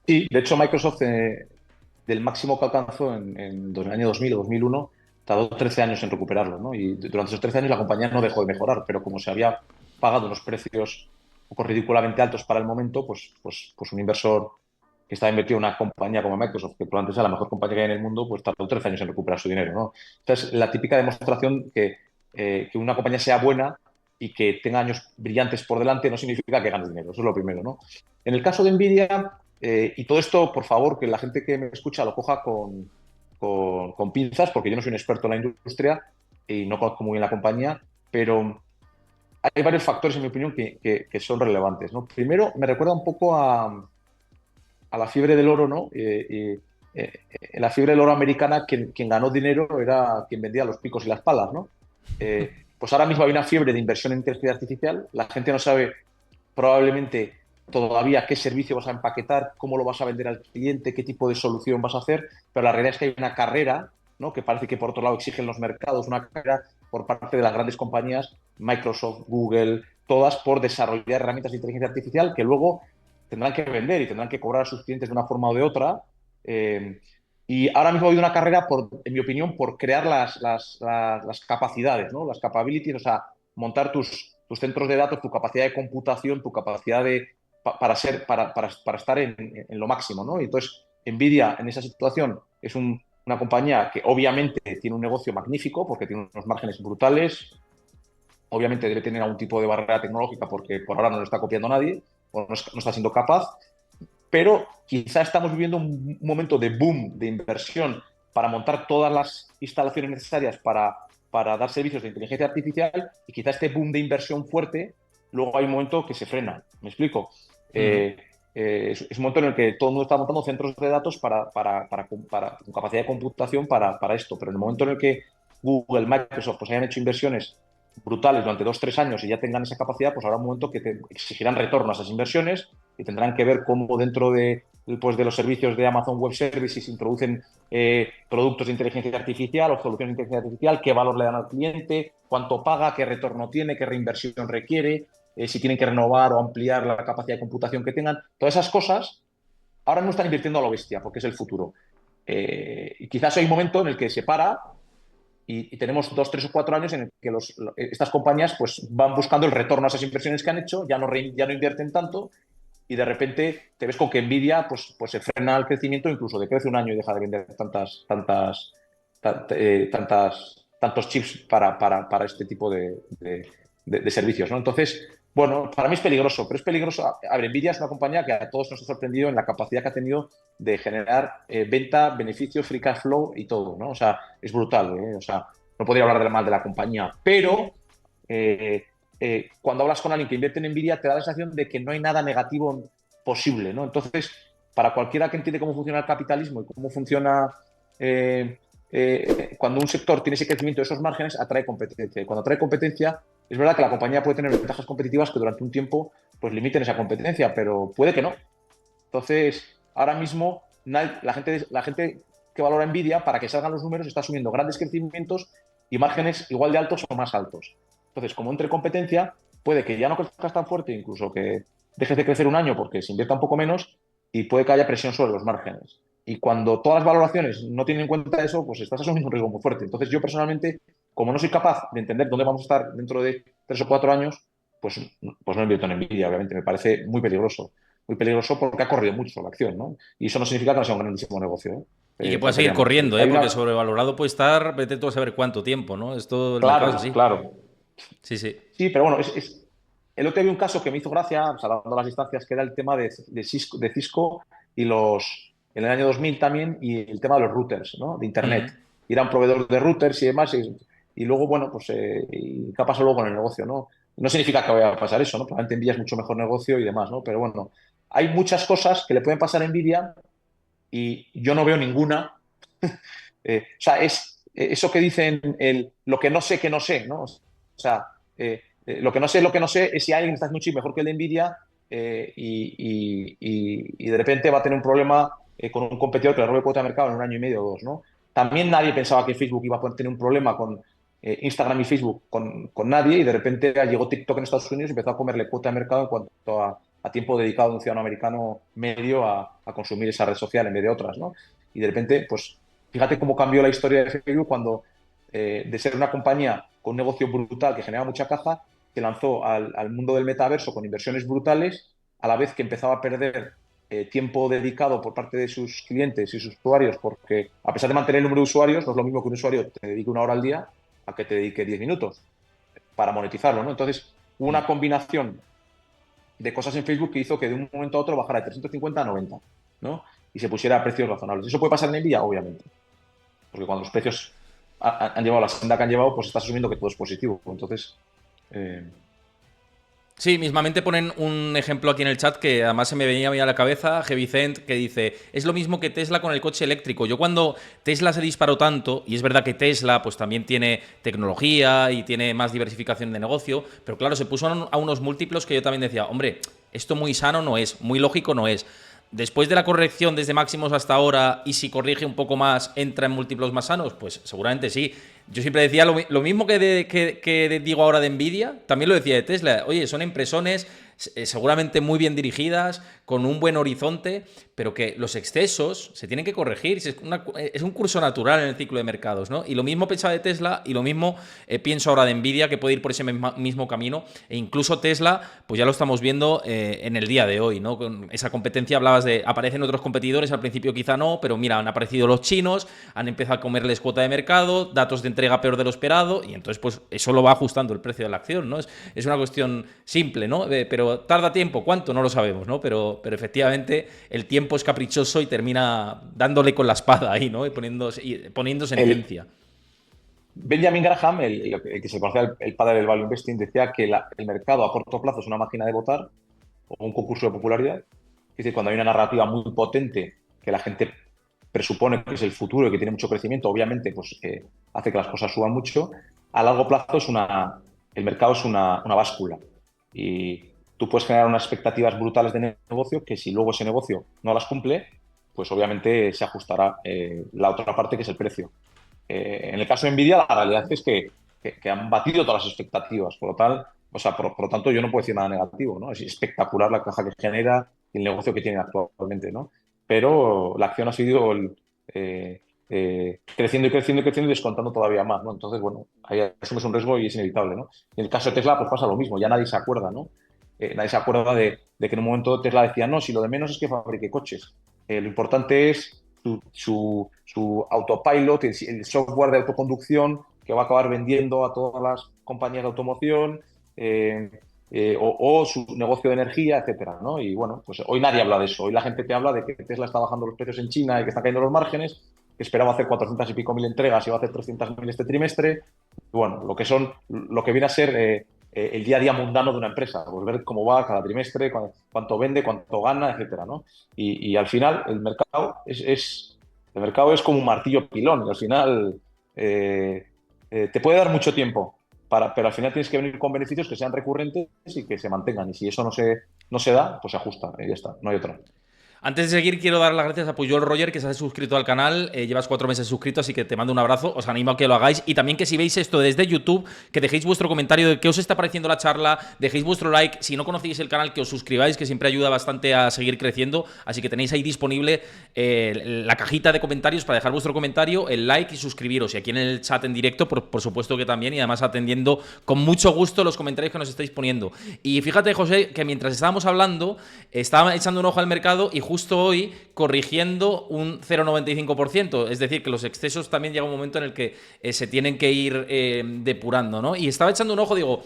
Sí, de hecho Microsoft, del máximo que alcanzó en el año 2000 o 2001, tardó 13 años en recuperarlo, ¿no? Y durante esos 13 años la compañía no dejó de mejorar, pero como se había pagado unos precios un poco ridículamente altos para el momento, pues un inversor que estaba invertido en una compañía como Microsoft, que probablemente sea la mejor compañía que hay en el mundo, pues tardó 13 años en recuperar su dinero, ¿no? Entonces, la típica demostración que una compañía sea buena y que tenga años brillantes por delante no significa que gane dinero, eso es lo primero, ¿no? En el caso de Nvidia, y todo esto, por favor, que la gente que me escucha lo coja con pinzas, porque yo no soy un experto en la industria y no conozco muy bien la compañía, pero hay varios factores, en mi opinión, que son relevantes, ¿no? Primero, me recuerda un poco a la fiebre del oro, ¿no? En la fiebre del oro americana, quien ganó dinero era quien vendía los picos y las palas, ¿no? Pues ahora mismo hay una fiebre de inversión en inteligencia artificial, la gente no sabe probablemente todavía qué servicio vas a empaquetar, cómo lo vas a vender al cliente, qué tipo de solución vas a hacer, pero la realidad es que hay una carrera, ¿no? Que parece que por otro lado exigen los mercados, una carrera por parte de las grandes compañías, Microsoft, Google, todas por desarrollar herramientas de inteligencia artificial que luego tendrán que vender y tendrán que cobrar a sus clientes de una forma o de otra. Eh, y ahora mismo ha habido una carrera, en mi opinión, por crear las capacidades, ¿no? Las capabilities, o sea, montar tus centros de datos, tu capacidad de computación, tu capacidad para estar en lo máximo, ¿no? Y entonces, Nvidia en esa situación es una compañía que obviamente tiene un negocio magnífico porque tiene unos márgenes brutales, obviamente debe tener algún tipo de barrera tecnológica porque por ahora no lo está copiando nadie o no está siendo capaz, pero quizá estamos viviendo un momento de boom de inversión para montar todas las instalaciones necesarias para dar servicios de inteligencia artificial y quizá este boom de inversión fuerte, luego hay un momento que se frena. ¿Me explico? Uh -huh. Es un momento en el que todo el mundo está montando centros de datos con capacidad de computación para esto, pero en el momento en el que Google, Microsoft pues hayan hecho inversiones brutales durante 2 o 3 años y ya tengan esa capacidad, pues habrá un momento que te exigirán retorno a esas inversiones y tendrán que ver cómo dentro de los servicios de Amazon Web Services introducen productos de inteligencia artificial o soluciones de inteligencia artificial, qué valor le dan al cliente, cuánto paga, qué retorno tiene, qué reinversión requiere, si tienen que renovar o ampliar la capacidad de computación que tengan. Todas esas cosas ahora no están invirtiendo a lo bestia porque es el futuro. Y quizás hay un momento en el que se para y tenemos 2, 3 o 4 años en el que estas compañías pues, van buscando el retorno a esas inversiones que han hecho, ya no invierten tanto y de repente te ves con que Nvidia pues se frena el crecimiento, incluso decrece un año y deja de vender tantos chips para este tipo de servicios, ¿no? Entonces, bueno, para mí es peligroso, pero es peligroso. A ver, Nvidia es una compañía que a todos nos ha sorprendido en la capacidad que ha tenido de generar venta, beneficios, free cash flow y todo, ¿no? O sea, es brutal, ¿eh? O sea, no podría hablar de mal de la compañía, pero eh, cuando hablas con alguien que invierte en Nvidia te da la sensación de que no hay nada negativo posible, ¿no? Entonces, para cualquiera que entiende cómo funciona el capitalismo y cómo funciona cuando un sector tiene ese crecimiento de esos márgenes, atrae competencia. Y cuando atrae competencia, es verdad que la compañía puede tener ventajas competitivas que durante un tiempo pues limiten esa competencia, pero puede que no. Entonces, ahora mismo la gente que valora Nvidia, para que salgan los números, está asumiendo grandes crecimientos y márgenes igual de altos o más altos. Entonces, como entre competencia, puede que ya no crezcas tan fuerte, incluso que dejes de crecer un año porque se invierta un poco menos y puede que haya presión sobre los márgenes. Y cuando todas las valoraciones no tienen en cuenta eso, pues estás asumiendo un riesgo muy fuerte. Entonces, yo personalmente, como no soy capaz de entender dónde vamos a estar dentro de 3 o 4 años, pues no invierto en Nvidia, obviamente. Me parece muy peligroso porque ha corrido mucho la acción, ¿no? Y eso no significa que no sea un grandísimo negocio, ¿eh? Y que pueda seguir Faltaría más. corriendo, ¿eh? Hay Porque una... sobrevalorado puede estar, vete tú a saber cuánto tiempo, ¿no? Esto, el mercado es Claro, así. claro. Sí, sí. Sí, pero bueno, el otro día vi un caso que me hizo gracia, salvando las distancias, que era el tema de Cisco en el año 2000 también, y el tema de los routers, ¿no? De Uh -huh. Internet. Y era un proveedor de routers y demás, y luego, bueno, pues, y ¿qué ha pasado luego con el negocio, no? No significa que vaya a pasar eso, ¿no? Probablemente Nvidia es mucho mejor negocio y demás, ¿no? Pero bueno, hay muchas cosas que le pueden pasar a Nvidia y yo no veo ninguna. O sea, es eso que dicen lo que no sé, ¿no? O sea, Lo que no sé es si alguien está haciendo un chip mejor que el de Nvidia y de repente va a tener un problema con un competidor que le robe cuota de mercado en un año y medio o dos, ¿no? También nadie pensaba que Facebook iba a poder tener un problema con Instagram y Facebook con nadie y de repente llegó TikTok en Estados Unidos y empezó a comerle cuota de mercado en cuanto a tiempo dedicado de un ciudadano americano medio a consumir esa red social en vez de otras, ¿no? Y de repente, pues fíjate cómo cambió la historia de Facebook cuando de ser una compañía con un negocio brutal que generaba mucha caja, se lanzó al mundo del metaverso con inversiones brutales, a la vez que empezaba a perder tiempo dedicado por parte de sus clientes y sus usuarios, porque a pesar de mantener el número de usuarios, no es lo mismo que un usuario te dedique 1 hora al día a que te dedique 10 minutos para monetizarlo, ¿no? Entonces, hubo una combinación de cosas en Facebook que hizo que de un momento a otro bajara de 350 a 90, ¿no? Y se pusiera a precios razonables. ¿Eso puede pasar en Nvidia? Obviamente. Porque cuando los precios han llevado la senda que han llevado, pues estás asumiendo que todo es positivo. Entonces, eh, Sí, mismamente ponen un ejemplo aquí en el chat que además se me venía a mí a la cabeza, Vicent, que dice, es lo mismo que Tesla con el coche eléctrico. Yo cuando Tesla se disparó tanto, y es verdad que Tesla pues también tiene tecnología y tiene más diversificación de negocio, pero claro, se puso a unos múltiplos que yo también decía, hombre, esto muy sano no es, muy lógico no es. Después de la corrección desde máximos hasta ahora, y si corrige un poco más, entra en múltiplos más sanos, pues seguramente sí. Yo siempre decía lo mismo que digo ahora de Nvidia, también lo decía de Tesla. Oye, son impresiones seguramente muy bien dirigidas, con un buen horizonte, pero que los excesos se tienen que corregir. Es un curso natural en el ciclo de mercados, ¿no? Y lo mismo pensaba de Tesla y lo mismo pienso ahora de Nvidia, que puede ir por ese mismo camino. E incluso Tesla, pues ya lo estamos viendo en el día de hoy, ¿no? Con esa competencia hablabas de, aparecen otros competidores, al principio quizá no, pero mira, han aparecido los chinos, han empezado a comerles cuota de mercado, datos de entrega peor de lo esperado, y entonces pues eso lo va ajustando el precio de la acción, ¿no? Es una cuestión simple, ¿no? Pero tarda tiempo, ¿cuánto? No lo sabemos, ¿no? Pero efectivamente el tiempo es caprichoso y termina dándole con la espada ahí, ¿no? Y poniendo sentencia. Benjamin Graham, el que se conocía el padre del value investing, decía que el mercado a corto plazo es una máquina de votar o un concurso de popularidad. Es decir, cuando hay una narrativa muy potente que la gente presupone que es el futuro y que tiene mucho crecimiento, obviamente pues hace que las cosas suban mucho. A largo plazo el mercado es una báscula y tú puedes generar unas expectativas brutales de negocio que si luego ese negocio no las cumple, pues obviamente se ajustará la otra parte que es el precio. En el caso de Nvidia, la realidad es que han batido todas las expectativas, por lo tanto, yo no puedo decir nada negativo, ¿no? Es espectacular la caja que genera y el negocio que tiene actualmente, ¿no? Pero la acción ha seguido creciendo y creciendo y creciendo y descontando todavía más, ¿no? Entonces, bueno, ahí asumes un riesgo y es inevitable, ¿no? En el caso de Tesla, pues pasa lo mismo, ya nadie se acuerda, ¿no? Nadie se acuerda de que en un momento Tesla decía, no, si lo de menos es que fabrique coches. Lo importante es su autopilot, el software de autoconducción que va a acabar vendiendo a todas las compañías de automoción o su negocio de energía, etcétera, ¿no? Y bueno, pues hoy nadie habla de eso. Hoy la gente te habla de que Tesla está bajando los precios en China y que están cayendo los márgenes, que esperaba hacer 400 y pico mil entregas y va a hacer 300.000 este trimestre. Y bueno, lo que viene a ser el día a día mundano de una empresa, pues ver cómo va cada trimestre, cuánto vende, cuánto gana, etcétera, ¿no? Y al final el mercado es como un martillo pilón y al final te puede dar mucho tiempo, pero al final tienes que venir con beneficios que sean recurrentes y que se mantengan. Y si eso no se da, pues se ajusta y ya está, no hay otra. Antes de seguir, quiero dar las gracias a Puyol Roger, que se ha suscrito al canal. Llevas 4 meses suscrito, así que te mando un abrazo. Os animo a que lo hagáis. Y también que si veis esto desde YouTube, que dejéis vuestro comentario de qué os está pareciendo la charla, dejéis vuestro like. Si no conocéis el canal, que os suscribáis, que siempre ayuda bastante a seguir creciendo. Así que tenéis ahí disponible la cajita de comentarios para dejar vuestro comentario, el like y suscribiros. Y aquí en el chat en directo, por supuesto que también. Y además atendiendo con mucho gusto los comentarios que nos estáis poniendo. Y fíjate, José, que mientras estábamos hablando, estaba echando un ojo al mercado y justo hoy corrigiendo un 0,95%. Es decir, que los excesos también llega un momento en el que se tienen que ir depurando, ¿no? Y estaba echando un ojo, digo,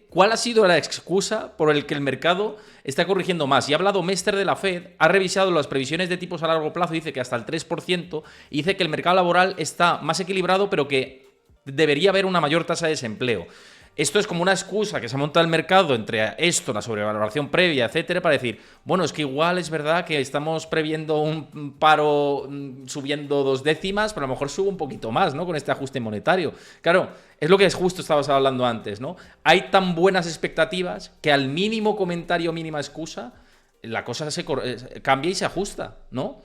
¿cuál ha sido la excusa por el que el mercado está corrigiendo más? Y ha hablado Mester de la Fed, ha revisado las previsiones de tipos a largo plazo, dice que hasta el 3%, y dice que el mercado laboral está más equilibrado, pero que debería haber una mayor tasa de desempleo. Esto es como una excusa que se ha montado el mercado entre esto, la sobrevaloración previa, etcétera, para decir, bueno, es que igual es verdad que estamos previendo un paro subiendo 2 décimas, pero a lo mejor sube un poquito más, ¿no? Con este ajuste monetario. Claro, es lo que es justo estabas hablando antes, ¿no? Hay tan buenas expectativas que al mínimo comentario, mínima excusa, la cosa cambia y se ajusta, ¿no?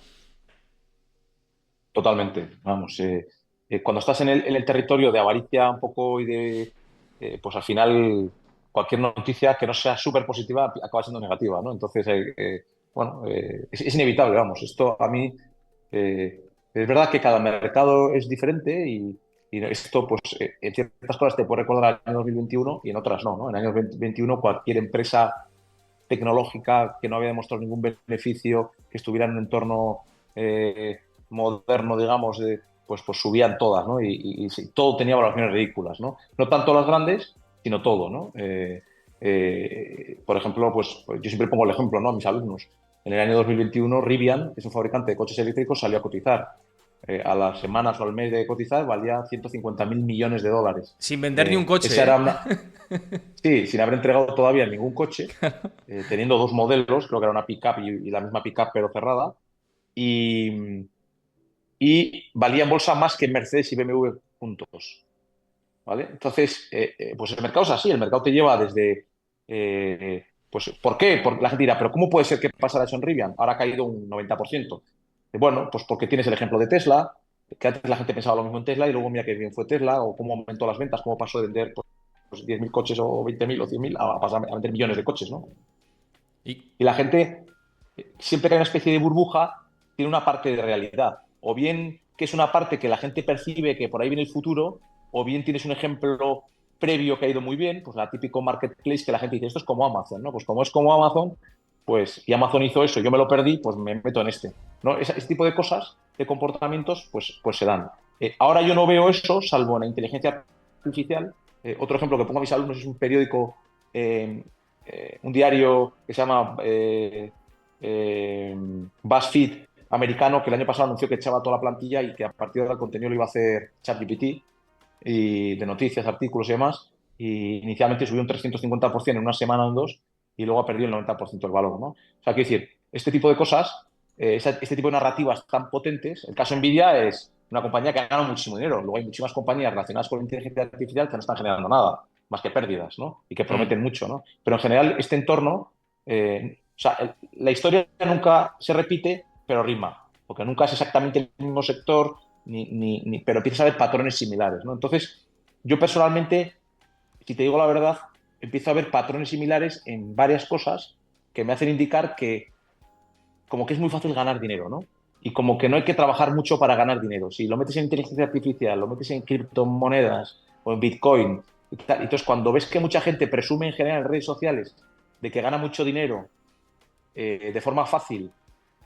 Totalmente, vamos. Cuando estás en el territorio de avaricia un poco y pues al final cualquier noticia que no sea súper positiva acaba siendo negativa, ¿no? Entonces, bueno, es inevitable, vamos. Esto a mí, es verdad que cada mercado es diferente y esto, pues, en ciertas cosas te puede recordar al año 2021 y en otras no, ¿no? En el año 2021 cualquier empresa tecnológica que no había demostrado ningún beneficio, que estuviera en un entorno eh, moderno, digamos, pues subían todas, ¿no? Y sí, todo tenía valoraciones ridículas, ¿no? No tanto las grandes, sino todo, ¿no? Por ejemplo, pues yo siempre pongo el ejemplo, ¿no? A mis alumnos. En el año 2021, Rivian, que es un fabricante de coches eléctricos, salió a cotizar. A las semanas o al mes de cotizar valía 150.000 millones de dólares. Sin vender ni un Esa coche, era ¿eh? una, Sí, sin haber entregado todavía ningún coche, teniendo dos modelos, creo que era una pick-up y la misma pick-up pero cerrada, y, y valía en bolsa más que Mercedes y BMW juntos, ¿vale? Entonces, pues el mercado es así, el mercado te lleva desde, pues, ¿por qué? Porque la gente dirá, pero ¿cómo puede ser que pasara eso en Rivian? Ahora ha caído un 90%. Bueno, pues porque tienes el ejemplo de Tesla, que antes la gente pensaba lo mismo en Tesla y luego mira qué bien fue Tesla, o cómo aumentó las ventas, cómo pasó de vender pues 10.000 coches o 20.000 o 100.000 a pasar a vender millones de coches, ¿no? Y Y la gente, siempre que hay una especie de burbuja, tiene una parte de realidad. O bien que es una parte que la gente percibe que por ahí viene el futuro, o bien tienes un ejemplo previo que ha ido muy bien, pues la típico marketplace que la gente dice, esto es como Amazon, ¿no? Pues como es como Amazon, pues y Amazon hizo eso, yo me lo perdí, pues me meto en este, ¿no? Ese tipo de cosas, de comportamientos, pues se dan. Ahora yo no veo eso, salvo en la inteligencia artificial. Otro ejemplo que pongo a mis alumnos es un periódico, eh, un diario que se llama BuzzFeed americano, que el año pasado anunció que echaba toda la plantilla y que a partir de ahora el contenido lo iba a hacer ChatGPT, y de noticias, artículos y demás. Y inicialmente subió un 350% en una semana o en dos y luego ha perdido el 90% del valor, ¿no? O sea, quiero decir, este tipo de cosas, este tipo de narrativas tan potentes, el caso Nvidia es una compañía que ha ganado muchísimo dinero. Luego hay muchísimas compañías relacionadas con la inteligencia artificial que no están generando nada, más que pérdidas, ¿no? Y que mm, prometen mucho, ¿no? Pero en general, este entorno, o sea, la historia nunca se repite, pero rima, porque nunca es exactamente el mismo sector, pero empiezas a ver patrones similares, ¿no? Entonces, yo personalmente, si te digo la verdad, empiezo a ver patrones similares en varias cosas que me hacen indicar que como que es muy fácil ganar dinero, ¿no? Y como que no hay que trabajar mucho para ganar dinero. Si lo metes en inteligencia artificial, lo metes en criptomonedas o en Bitcoin y tal, entonces cuando ves que mucha gente presume en general en redes sociales de que gana mucho dinero de forma fácil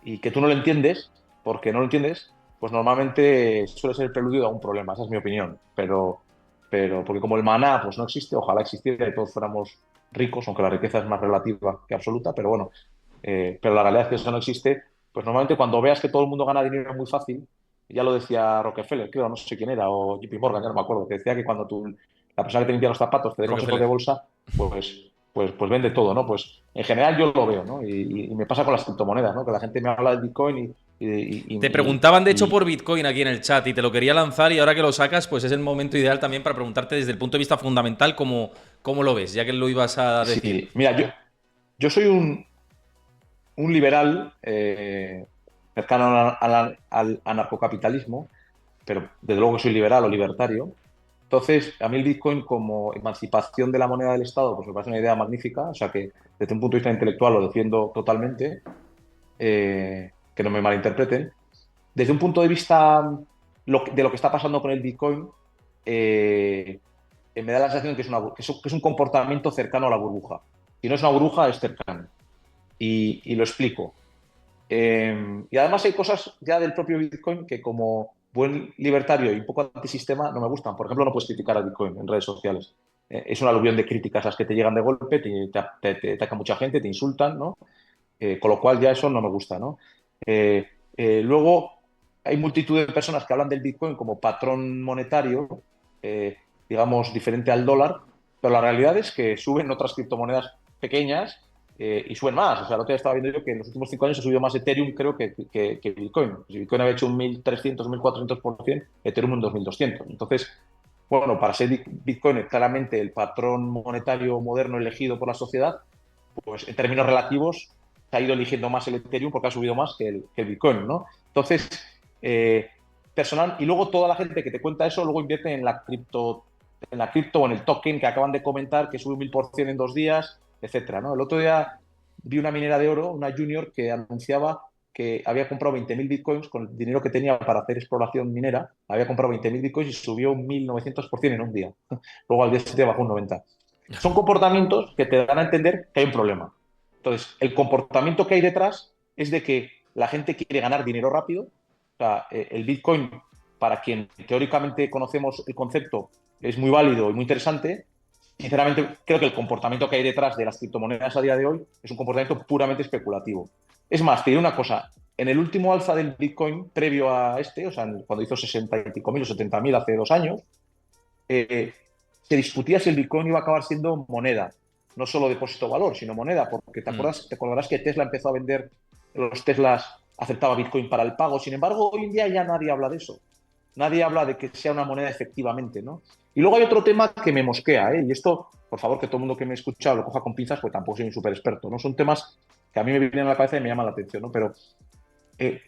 y que tú no lo entiendes, porque no lo entiendes, pues normalmente suele ser el preludio de algún problema, esa es mi opinión. Pero porque como el maná pues no existe, ojalá existiera y todos fuéramos ricos, aunque la riqueza es más relativa que absoluta, pero bueno, pero la realidad es que eso no existe, pues normalmente cuando veas que todo el mundo gana dinero muy fácil, ya lo decía Rockefeller, creo, no sé quién era, o JP Morgan, ya no me acuerdo, que decía que cuando la persona que te limpia los zapatos te dé consejos de Rockefeller. bolsa, pues vende todo, ¿no? Pues en general yo lo veo, ¿no? Y me pasa con las criptomonedas, ¿no? Que la gente me habla del Bitcoin Te preguntaban, de hecho, y por Bitcoin aquí en el chat y te lo quería lanzar y ahora que lo sacas, pues es el momento ideal también para preguntarte desde el punto de vista fundamental cómo lo ves, ya que lo ibas a decir. sí, mira, yo soy un liberal cercano al anarcocapitalismo, pero desde luego que soy liberal o libertario. Entonces, a mí el Bitcoin como emancipación de la moneda del Estado, pues me parece una idea magnífica, o sea que desde un punto de vista intelectual lo defiendo totalmente, que no me malinterpreten. Desde un punto de vista de lo que está pasando con el Bitcoin, eh, me da la sensación que es un comportamiento cercano a la burbuja. Si no es una burbuja, es cercano. Y lo explico. Y además hay cosas ya del propio Bitcoin que como buen libertario y un poco antisistema no me gustan. Por ejemplo, no puedes criticar a Bitcoin en redes sociales. Es un aluvión de críticas las que te llegan de golpe, te ataca mucha gente, te insultan, ¿no? Con lo cual ya eso no me gusta, ¿no? Eh, Luego hay multitud de personas que hablan del Bitcoin como patrón monetario, eh, digamos, diferente al dólar, Pero la realidad es que suben otras criptomonedas pequeñas y suben más. O sea, el otro día estaba viendo yo que en los últimos 5 años ha subido más Ethereum, creo, que Bitcoin. Si Bitcoin había hecho un 1.300, 1.400%, Ethereum un 2.200. Entonces, bueno, para ser Bitcoin claramente el patrón monetario moderno elegido por la sociedad, pues en términos relativos se ha ido eligiendo más el Ethereum porque ha subido más que el Bitcoin, ¿no? Entonces, eh, personal, y luego toda la gente que te cuenta eso, luego invierte en la cripto o en el token que acaban de comentar, que sube un 1000% en 2 días, etcétera, ¿no? El otro día vi una minera de oro, una junior, que anunciaba que había comprado 20.000 bitcoins con el dinero que tenía para hacer exploración minera, había comprado 20.000 bitcoins y subió un 1900% en un día. Luego al día siguiente bajó un 90%. Son comportamientos que te dan a entender que hay un problema. Entonces, el comportamiento que hay detrás es de que la gente quiere ganar dinero rápido. O sea, el Bitcoin, para quien teóricamente conocemos el concepto, es muy válido y muy interesante. Sinceramente, creo que el comportamiento que hay detrás de las criptomonedas a día de hoy es un comportamiento puramente especulativo. Es más, te diré una cosa. En el último alza del Bitcoin, previo a este, o sea, cuando hizo 60 y pico mil o 70.000 hace 2 años, eh, se discutía si el Bitcoin iba a acabar siendo moneda, no solo depósito valor, sino moneda, porque Mm. te acordarás que Tesla empezó a vender los Teslas, aceptaba Bitcoin para el pago. Sin embargo, hoy en día ya nadie habla de eso. Nadie habla de que sea una moneda efectivamente, ¿no? Y luego hay otro tema que me mosquea, ¿eh? Y esto, por favor, que todo el mundo que me escucha lo coja con pinzas, pues tampoco soy un súper experto, ¿no? Son temas que a mí me vienen a la cabeza y me llaman la atención, ¿no? Pero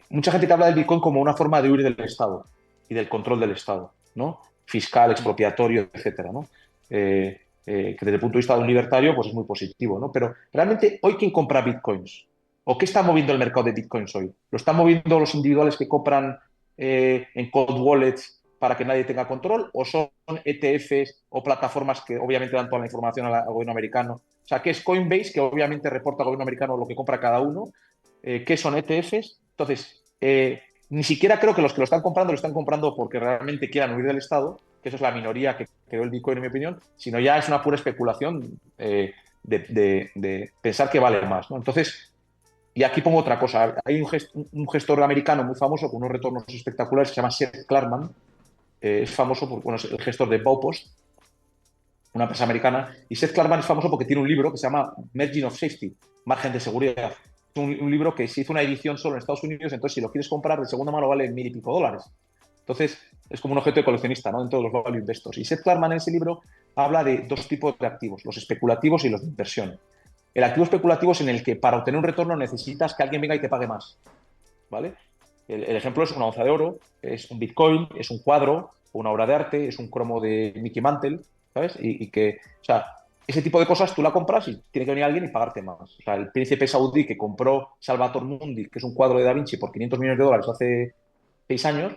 mucha gente que habla del Bitcoin como una forma de huir del Estado y del control del Estado, ¿no? Fiscal, Mm. expropiatorio, etcétera, ¿no? Que desde el punto de vista de un libertario, pues es muy positivo, ¿no? Pero realmente, ¿hoy quién compra Bitcoins? ¿O qué está moviendo el mercado de Bitcoins hoy? ¿Lo están moviendo los individuales que compran en cold wallets para que nadie tenga control? ¿O son ETFs o plataformas que obviamente dan toda la información al gobierno americano? O sea, ¿qué es Coinbase, que obviamente reporta al gobierno americano lo que compra cada uno? ¿Qué son ETFs? Entonces, ni siquiera creo que los que lo están comprando porque realmente quieran huir del Estado, que eso es la minoría que creó el Bitcoin, en mi opinión, sino ya es una pura especulación de pensar que vale más, ¿no? Entonces, y aquí pongo otra cosa. Hay un gestor americano muy famoso con unos retornos espectaculares que se llama Seth Klarman. Es famoso porque bueno, es el gestor de Baupost, una empresa americana. Y Seth Klarman es famoso porque tiene un libro que se llama Margin of Safety, margen de seguridad. Es un libro que se hizo una edición solo en Estados Unidos, entonces si lo quieres comprar de segunda mano vale 1.000 y pico dólares. Entonces es como un objeto de coleccionista, ¿no? Dentro de los value investors. Y Seth Klarman en ese libro habla de dos tipos de activos, los especulativos y los de inversión. El activo especulativo es en el que para obtener un retorno necesitas que alguien venga y te pague más, ¿vale? El ejemplo es una onza de oro, es un Bitcoin, es un cuadro, una obra de arte, es un cromo de Mickey Mantle, ¿sabes? O sea, ese tipo de cosas tú la compras y tiene que venir alguien y pagarte más. O sea, el príncipe saudí que compró Salvator Mundi, que es un cuadro de Da Vinci, por 500 millones de dólares hace 6 años,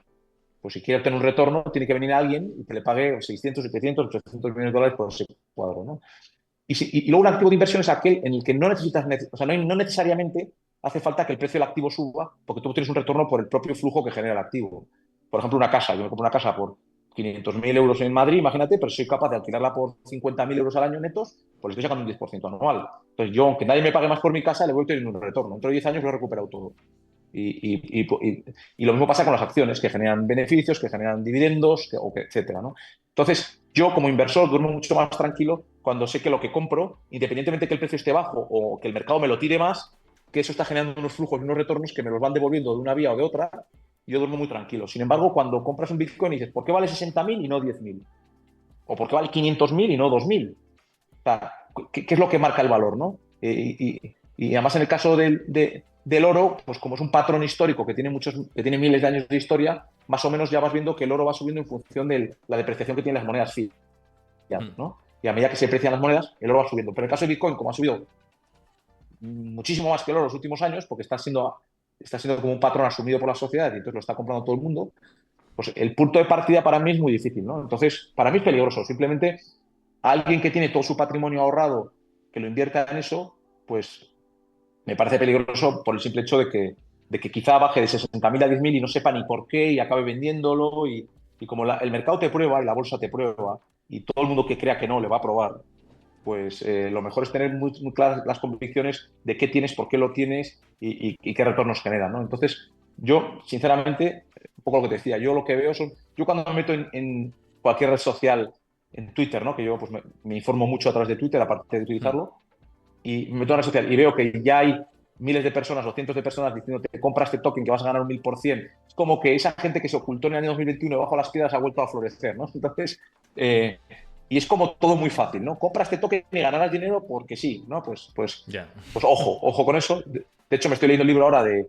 pues si quiere obtener un retorno, tiene que venir alguien y que le pague 600, 700, 800 millones de dólares por ese cuadro, ¿no? Y luego un activo de inversión es aquel en el que no necesitas, o sea, no necesariamente hace falta que el precio del activo suba, porque tú obtienes un retorno por el propio flujo que genera el activo. Por ejemplo, una casa. Yo me compro una casa por 500.000 euros en Madrid, imagínate, pero soy capaz de alquilarla por 50.000 euros al año netos, pues le estoy sacando un 10% anual. Entonces yo, aunque nadie me pague más por mi casa, le voy a tener un retorno. Dentro de 10 años lo he recuperado todo. Y lo mismo pasa con las acciones, que generan beneficios, que generan dividendos, etcétera, ¿no? Entonces, yo como inversor duermo mucho más tranquilo cuando sé que lo que compro, independientemente que el precio esté bajo o que el mercado me lo tire más, que eso está generando unos flujos y unos retornos que me los van devolviendo de una vía o de otra, y yo duermo muy tranquilo. Sin embargo, cuando compras un Bitcoin y dices, ¿por qué vale 60.000 y no 10.000? ¿O por qué vale 500.000 y no 2.000? O sea, ¿qué es lo que marca el valor, no? Y además en el caso del oro, pues como es un patrón histórico que tiene miles de años de historia, más o menos ya vas viendo que el oro va subiendo en función de la depreciación que tienen las monedas fiat, Mm. ¿no? Y a medida que se aprecian las monedas, el oro va subiendo. Pero en el caso de Bitcoin, como ha subido muchísimo más que el oro en los últimos años, porque está siendo como un patrón asumido por la sociedad y entonces lo está comprando todo el mundo, pues el punto de partida para mí es muy difícil, ¿no? Entonces, para mí es peligroso. Simplemente alguien que tiene todo su patrimonio ahorrado, que lo invierta en eso, pues me parece peligroso por el simple hecho de que quizá baje de 60.000 a 10.000 y no sepa ni por qué y acabe vendiéndolo. Y como el mercado te prueba y la bolsa te prueba y todo el mundo que crea que no le va a probar, pues lo mejor es tener muy, muy claras las convicciones de qué tienes, por qué lo tienes y qué retornos generan, ¿no? Entonces, yo, sinceramente, un poco lo que te decía, yo lo que veo son, yo cuando me meto en cualquier red social en Twitter, ¿no? Que yo pues, me informo mucho a través de Twitter, aparte de utilizarlo, y me meto en la red social y veo que ya hay miles de personas o cientos de personas diciéndote compra este token que vas a ganar un 1000%. Es como que esa gente que se ocultó en el año 2021 bajo las piedras ha vuelto a florecer, ¿no? Entonces, y es como todo muy fácil, ¿no? Compra este token y ganarás dinero porque sí, ¿no? Ya. Pues ojo con eso. De hecho, me estoy leyendo el libro ahora de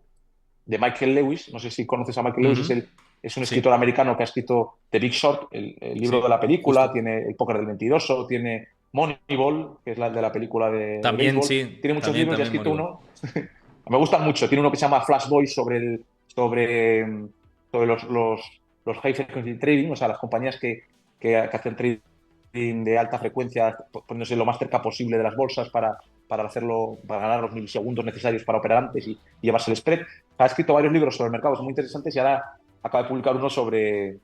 Michael Lewis. No sé si conoces a Michael Lewis, Ujú. es un Sí, escritor americano que ha escrito The Big Short, el libro de sí, la película, justo. tiene El póker del mentiroso, tiene Moneyball, que es la de la película de También, béisbol. sí, Tiene muchos libros y ha también escrito Moneyball. uno, me gustan mucho, tiene uno que se llama Flash Boy sobre los high frequency trading, o sea, las compañías que hacen trading de alta frecuencia, poniéndose lo más cerca posible de las bolsas para ganar los milisegundos necesarios para operar antes y llevarse el spread. Ha escrito varios libros sobre mercados muy interesantes y ahora acaba de publicar uno sobre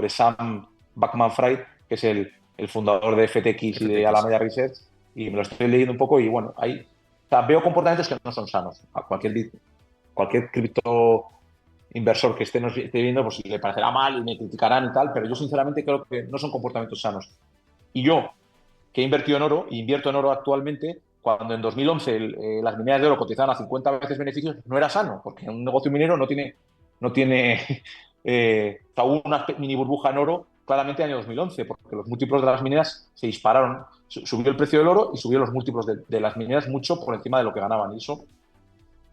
Sam Bankman-Fried, que es el fundador de FTX y de FTX. Alameda Research, y me lo estoy leyendo un poco y bueno, ahí o sea, veo comportamientos que no son sanos. A cualquier cripto inversor que esté viendo, pues le parecerá mal y me criticarán y tal, pero yo sinceramente creo que no son comportamientos sanos. Y yo, que he invertido en oro, invierto en oro actualmente, cuando en 2011 las mineras de oro cotizaban a 50 veces beneficios, no era sano, porque un negocio minero no tiene o sea, hubo una mini burbuja en oro claramente en el año 2011, porque los múltiplos de las mineras se dispararon, subió el precio del oro y subió los múltiplos de las mineras mucho por encima de lo que ganaban, y eso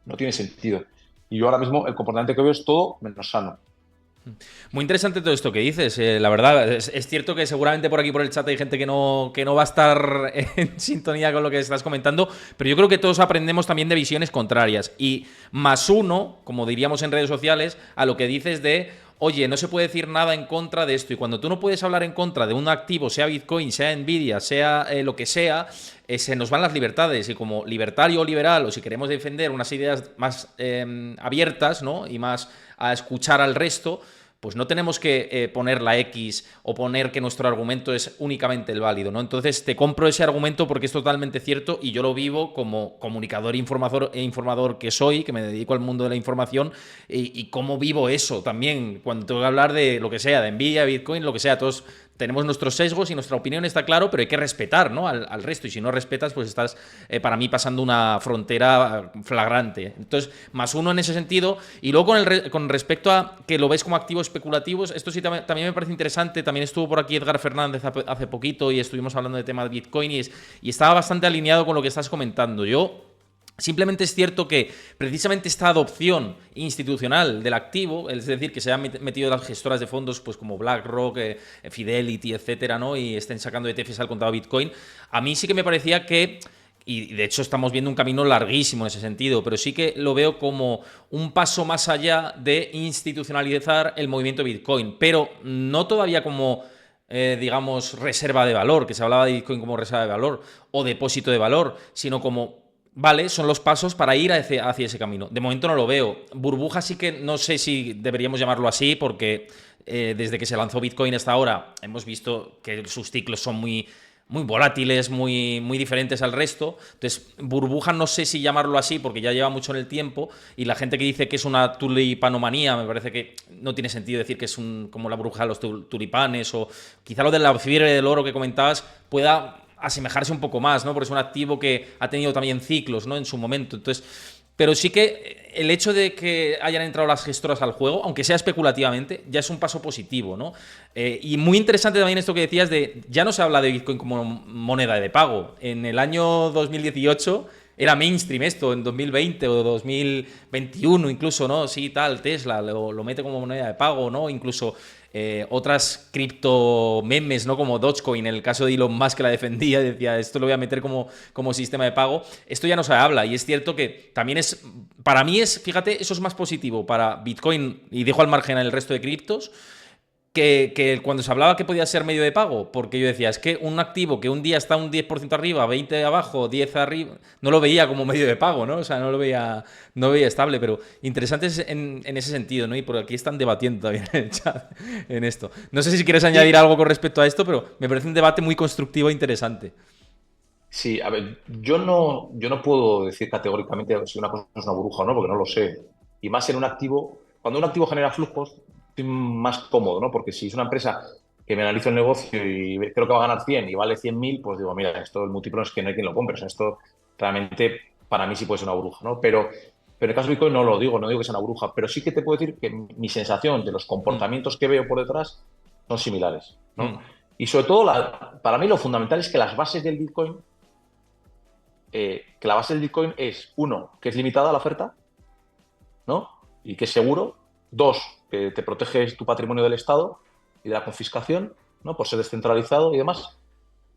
no tiene sentido. Y yo ahora mismo el comportamiento que veo es todo menos sano. Muy interesante todo esto que dices, la verdad. Es cierto que seguramente por aquí por el chat hay gente que no va a estar en sintonía con lo que estás comentando, pero yo creo que todos aprendemos también de visiones contrarias. Y más uno, como diríamos en redes sociales, a lo que dices de, oye, no se puede decir nada en contra de esto. Y cuando tú no puedes hablar en contra de un activo, sea Bitcoin, sea Nvidia, sea lo que sea, se nos van las libertades. Y como libertario o liberal, o si queremos defender unas ideas más abiertas, ¿no? Y más a escuchar al resto, pues no tenemos que poner la X o poner que nuestro argumento es únicamente el válido, ¿no? Entonces te compro ese argumento porque es totalmente cierto y yo lo vivo como comunicador e informador que soy, que me dedico al mundo de la información y cómo vivo eso también cuando tengo que hablar de lo que sea, de Nvidia, Bitcoin, lo que sea, todos tenemos nuestros sesgos y nuestra opinión está claro, pero hay que respetar, ¿no? Al resto. Y si no respetas, pues estás, para mí, pasando una frontera flagrante. Entonces, más uno en ese sentido. Y luego con respecto a que lo ves como activos especulativos, esto sí también me parece interesante. También estuvo por aquí Edgar Fernández hace poquito y estuvimos hablando de tema de Bitcoin y estaba bastante alineado con lo que estás comentando. Yo simplemente es cierto que precisamente esta adopción institucional del activo, es decir, que se han metido las gestoras de fondos pues como BlackRock, Fidelity, etcétera, ¿no? Y estén sacando ETFs al contado Bitcoin, a mí sí que me parecía que, y de hecho estamos viendo un camino larguísimo en ese sentido, pero sí que lo veo como un paso más allá de institucionalizar el movimiento Bitcoin, pero no todavía como digamos, reserva de valor, que se hablaba de Bitcoin como reserva de valor o depósito de valor, sino como vale, son los pasos para ir hacia ese camino. De momento no lo veo. Burbuja sí que no sé si deberíamos llamarlo así, porque desde que se lanzó Bitcoin hasta ahora hemos visto que sus ciclos son muy volátiles, muy diferentes al resto. Entonces, burbuja no sé si llamarlo así, porque ya lleva mucho en el tiempo, y la gente que dice que es una tulipanomanía, me parece que no tiene sentido decir que es como la burbuja de los tulipanes, o quizá lo de la fiebre del oro que comentabas pueda asemejarse un poco más, ¿no? Porque es un activo que ha tenido también ciclos, ¿no? En su momento. Entonces, pero sí que el hecho de que hayan entrado las gestoras al juego, aunque sea especulativamente, ya es un paso positivo, ¿no? Y muy interesante también esto que decías de, ya no se habla de Bitcoin como moneda de pago. En el año 2018 era mainstream esto, en 2020 o 2021 incluso, ¿no? Sí, tal, Tesla lo mete como moneda de pago, ¿no? Incluso otras cripto memes, ¿no? Como Dogecoin, en el caso de Elon Musk que la defendía, decía, esto lo voy a meter como sistema de pago. Esto ya no se habla y es cierto que también es, para mí es, fíjate, eso es más positivo para Bitcoin y dejo al margen el resto de criptos, que cuando se hablaba que podía ser medio de pago, porque yo decía, es que un activo que un día está un 10% arriba, 20 abajo, 10 arriba, no lo veía como medio de pago, ¿no? O sea, no lo veía estable, pero interesante en ese sentido, ¿no? Y por aquí están debatiendo también en el chat en esto. No sé si quieres añadir Sí, algo con respecto a esto, pero me parece un debate muy constructivo e interesante. sí, a ver, yo no puedo decir categóricamente si una cosa es una burbuja o no, porque no lo sé. Y más en un activo, cuando un activo genera flujos, estoy más cómodo, ¿no? Porque si es una empresa que me analizo el negocio y creo que va a ganar 100 y vale 100.000, pues digo, mira, esto el múltiplo es que no hay quien lo compre. O sea, esto realmente para mí sí puede ser una burbuja, ¿no? Pero en el caso de Bitcoin no lo digo, no digo que sea una burbuja, pero sí que te puedo decir que mi sensación de los Mm, comportamientos que veo por detrás son similares, ¿no? mm, Y sobre todo, para mí lo fundamental es que las bases del Bitcoin, que la base del Bitcoin es, uno, que es limitada la oferta, ¿no? Y que es seguro. Dos, que te proteges tu patrimonio del Estado y de la confiscación, ¿no? Por ser descentralizado y demás.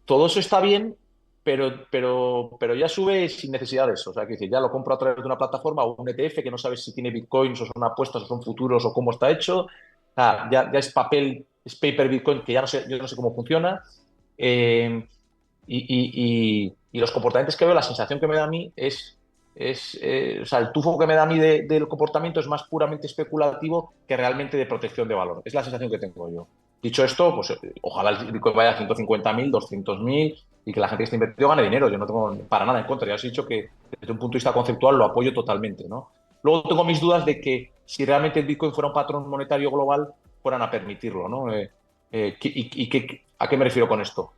Todo eso está bien, pero ya sube sin necesidad de eso. O sea, que decir, ya lo compro a través de una plataforma o un ETF que no sabes si tiene bitcoins o son apuestas o son futuros o cómo está hecho. O sea, ya es papel, es paper bitcoin que ya no sé, yo no sé cómo funciona. Eh, y los comportamientos que veo, la sensación que me da a mí o sea, el tufo que me da a mí del comportamiento es más puramente especulativo que realmente de protección de valor. Es la sensación que tengo yo. Dicho esto, pues ojalá el Bitcoin vaya a 150.000, 200.000 y que la gente que está invertido gane dinero. Yo no tengo para nada en contra. Ya os he dicho que desde un punto de vista conceptual lo apoyo totalmente, ¿no? Luego tengo mis dudas de que si realmente el Bitcoin fuera un patrón monetario global, fueran a permitirlo, ¿no? ¿A qué me refiero con esto?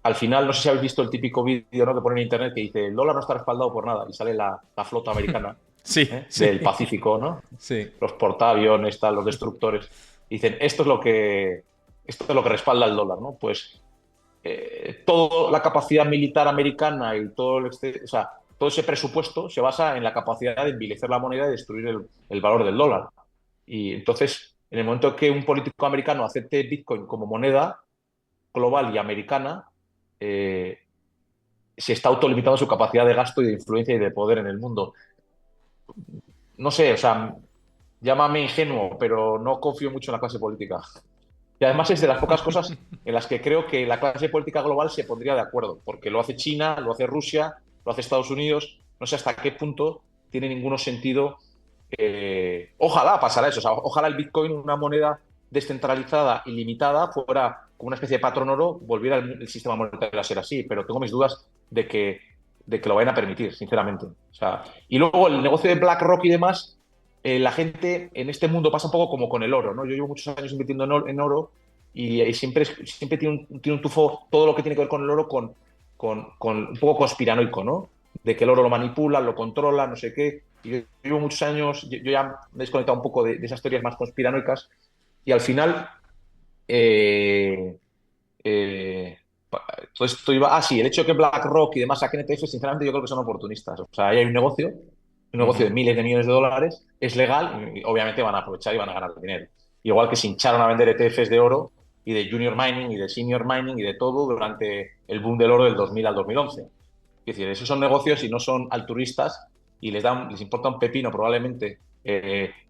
Al final, no sé si habéis visto el típico vídeo, ¿no?, que pone en internet que dice el dólar no está respaldado por nada y sale la flota americana, sí, del sí, Pacífico, ¿no? sí. Los portaaviones, tal, los destructores. Y dicen, esto es lo que respalda el dólar, ¿no? Pues toda la capacidad militar americana y o sea, todo ese presupuesto se basa en la capacidad de envilecer la moneda y destruir el valor del dólar. Y entonces, en el momento que un político americano acepte Bitcoin como moneda global y americana, eh, se está autolimitando su capacidad de gasto y de influencia y de poder en el mundo. No sé, o sea, llámame ingenuo, pero no confío mucho en la clase política. Y además es de las pocas cosas en las que creo que la clase política global se pondría de acuerdo, porque lo hace China, lo hace Rusia, lo hace Estados Unidos. No sé hasta qué punto tiene ninguno sentido. Ojalá pasara eso. O sea, ojalá el Bitcoin, una moneda descentralizada y limitada, fuera como una especie de patrón oro, volviera el sistema monetario a ser así. Pero tengo mis dudas de que lo vayan a permitir, sinceramente. O sea, y luego el negocio de BlackRock y demás, la gente en este mundo pasa un poco como con el oro, ¿no? Yo llevo muchos años invirtiendo en oro y siempre tiene un tufo todo lo que tiene que ver con el oro con un poco conspiranoico, ¿no? De que el oro lo manipula, lo controla, no sé qué. Y yo llevo muchos años, yo ya me he desconectado un poco de esas teorías más conspiranoicas y al final, eh, eh, todo esto iba. Ah, sí, el hecho de que BlackRock y demás saquen ETF, sinceramente, yo creo que son oportunistas. O sea, ahí hay un negocio Ujú. de miles de millones de dólares, es legal y obviamente van a aprovechar y van a ganar dinero. Igual que se hincharon a vender ETFs de oro y de junior mining y de senior mining y de todo durante el boom del oro del 2000 al 2011. Es decir, esos son negocios y no son altruistas y les importa un pepino probablemente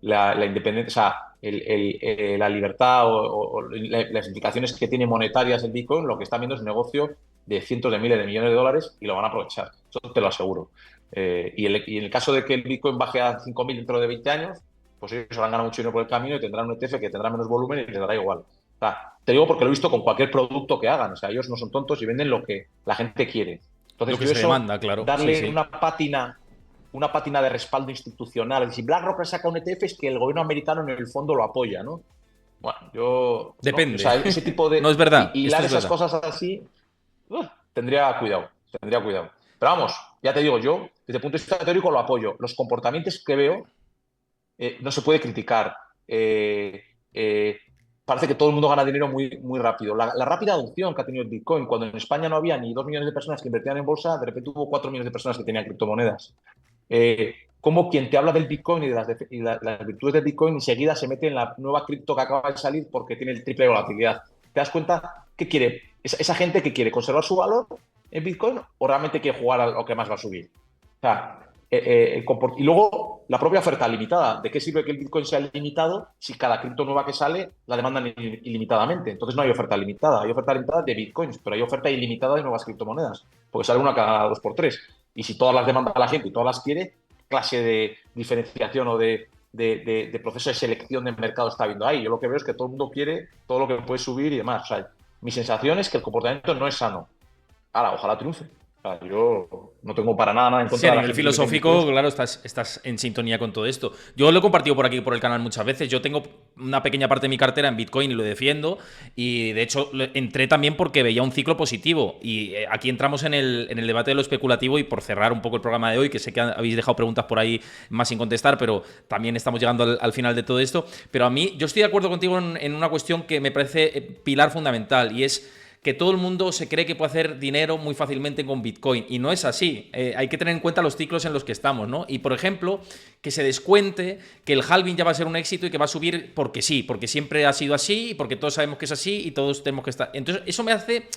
la independencia, o sea, la libertad o las implicaciones que tiene monetarias el Bitcoin. Lo que están viendo es un negocio de cientos de miles de millones de dólares y lo van a aprovechar. Eso te lo aseguro. Y en el caso de que el Bitcoin baje a 5.000 dentro de 20 años, pues ellos se van a ganar mucho dinero por el camino y tendrán un ETF que tendrá menos volumen y les dará igual. O sea, te digo porque lo he visto con cualquier producto que hagan. O sea, ellos no son tontos y venden lo que la gente quiere. Lo Entonces, que yo se eso, demanda, claro. Sí, darle sí. una pátina de respaldo institucional. Si BlackRock saca un ETF es que el gobierno americano en el fondo lo apoya, ¿no? Bueno, yo, no, o Depende. sea, ese tipo No es de verdad. Esto hilar es esas verdad. cosas así, tendría cuidado, tendría cuidado. Pero vamos, ya te digo, yo desde el punto de vista teórico lo apoyo. Los comportamientos que veo no se puede criticar. Eh, eh, Parece que todo el mundo gana dinero muy, muy rápido. La rápida adopción que ha tenido el Bitcoin, cuando en España no había ni 2 millones de personas que invertían en bolsa, de repente hubo 4 millones de personas que tenían criptomonedas. Como quien te habla del Bitcoin y las virtudes del Bitcoin enseguida se mete en la nueva cripto que acaba de salir porque tiene el triple de volatilidad. ¿Te das cuenta qué quiere? Esa gente que quiere conservar su valor en Bitcoin o realmente quiere jugar a lo que más va a subir. O sea, y luego la propia oferta limitada. ¿De qué sirve que el Bitcoin sea limitado si cada cripto nueva que sale la demandan ilimitadamente? Entonces no hay oferta limitada. Hay oferta limitada de Bitcoins, pero hay oferta ilimitada de nuevas criptomonedas, porque sale una cada dos por tres. Y si todas las demanda la gente y todas las quiere, clase de diferenciación o de proceso de selección de mercado está habiendo ahí. Yo lo que veo es que todo el mundo quiere todo lo que puede subir y demás. O sea, mi sensación es que el comportamiento no es sano. Ahora, ojalá triunfe. O sea, yo no tengo para nada en Sí, contra a de la nivel gente que invierte en filosófico, Bitcoin. claro, estás en sintonía con todo esto. Yo lo he compartido por aquí, por el canal muchas veces. Yo tengo una pequeña parte de mi cartera en Bitcoin y lo defiendo. Y de hecho entré también porque veía un ciclo positivo. Y aquí entramos en el debate de lo especulativo y por cerrar un poco el programa de hoy, que sé que habéis dejado preguntas por ahí más sin contestar, pero también estamos llegando al final de todo esto. Pero a mí, yo estoy de acuerdo contigo en una cuestión que me parece pilar fundamental y es que todo el mundo se cree que puede hacer dinero muy fácilmente con Bitcoin. Y no es así. Hay que tener en cuenta los ciclos en los que estamos, ¿no? Y, por ejemplo, que se descuente que el halving ya va a ser un éxito y que va a subir porque sí, porque siempre ha sido así y porque todos sabemos que es así y todos tenemos que estar. Entonces, eso me hace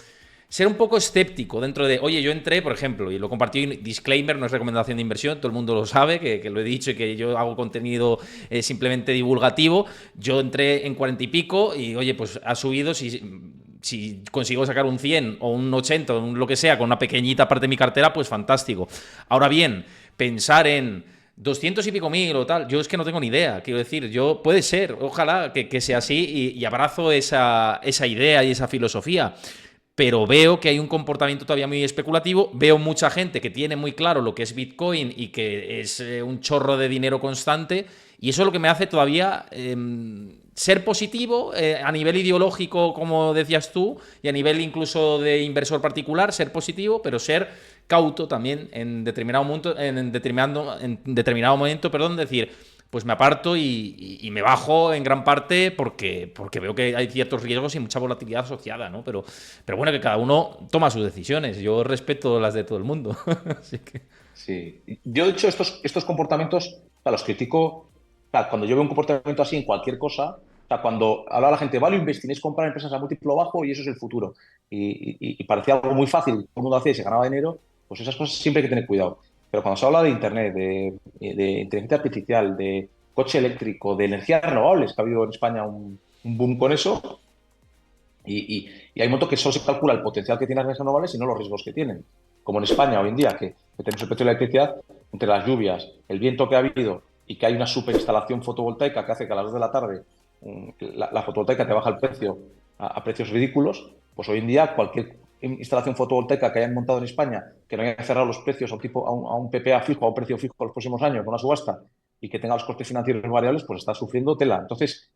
ser un poco escéptico dentro de, oye, yo entré, por ejemplo, y lo compartí, disclaimer, no es recomendación de inversión, todo el mundo lo sabe, que lo he dicho y que yo hago contenido simplemente divulgativo. Yo entré en 40 y pico y, oye, pues ha subido, si consigo sacar un 100 o un 80 o lo que sea con una pequeñita parte de mi cartera, pues fantástico. Ahora bien, pensar en 200 y pico mil o tal, yo es que no tengo ni idea, quiero decir, yo puede ser, ojalá que sea así y abrazo esa idea y esa filosofía, pero veo que hay un comportamiento todavía muy especulativo, veo mucha gente que tiene muy claro lo que es Bitcoin y que es un chorro de dinero constante, y eso es lo que me hace todavía ser positivo a nivel ideológico, como decías tú, y a nivel incluso de inversor particular, ser positivo, pero ser cauto también en determinado momento, en determinado momento, perdón, decir, pues me aparto y me bajo en gran parte porque veo que hay ciertos riesgos y mucha volatilidad asociada, ¿no? Pero bueno, que cada uno toma sus decisiones. Yo respeto las de todo el mundo. Así que... Sí. Yo, de hecho, estos comportamientos, o sea, los critico. O sea, cuando yo veo un comportamiento así en cualquier cosa, o sea, cuando habla la gente, value investing es comprar empresas a múltiplo bajo y eso es el futuro. Y parecía algo muy fácil, todo el mundo hacía y se ganaba dinero, pues esas cosas siempre hay que tener cuidado. Pero cuando se habla de Internet, de inteligencia artificial, de coche eléctrico, de energías renovables, que ha habido en España un boom con eso, y hay un momento que solo se calcula el potencial que tienen las energías renovables y no los riesgos que tienen. Como en España hoy en día, que tenemos el precio de la electricidad, entre las lluvias, el viento que ha habido y que hay una superinstalación fotovoltaica que hace que a las 2 de la tarde la fotovoltaica te baja el precio a precios ridículos, pues hoy en día cualquier instalación fotovoltaica que hayan montado en España, que no haya cerrado los precios a un PPA fijo, a un precio fijo los próximos años con una subasta y que tenga los costes financieros variables, pues está sufriendo tela. Entonces,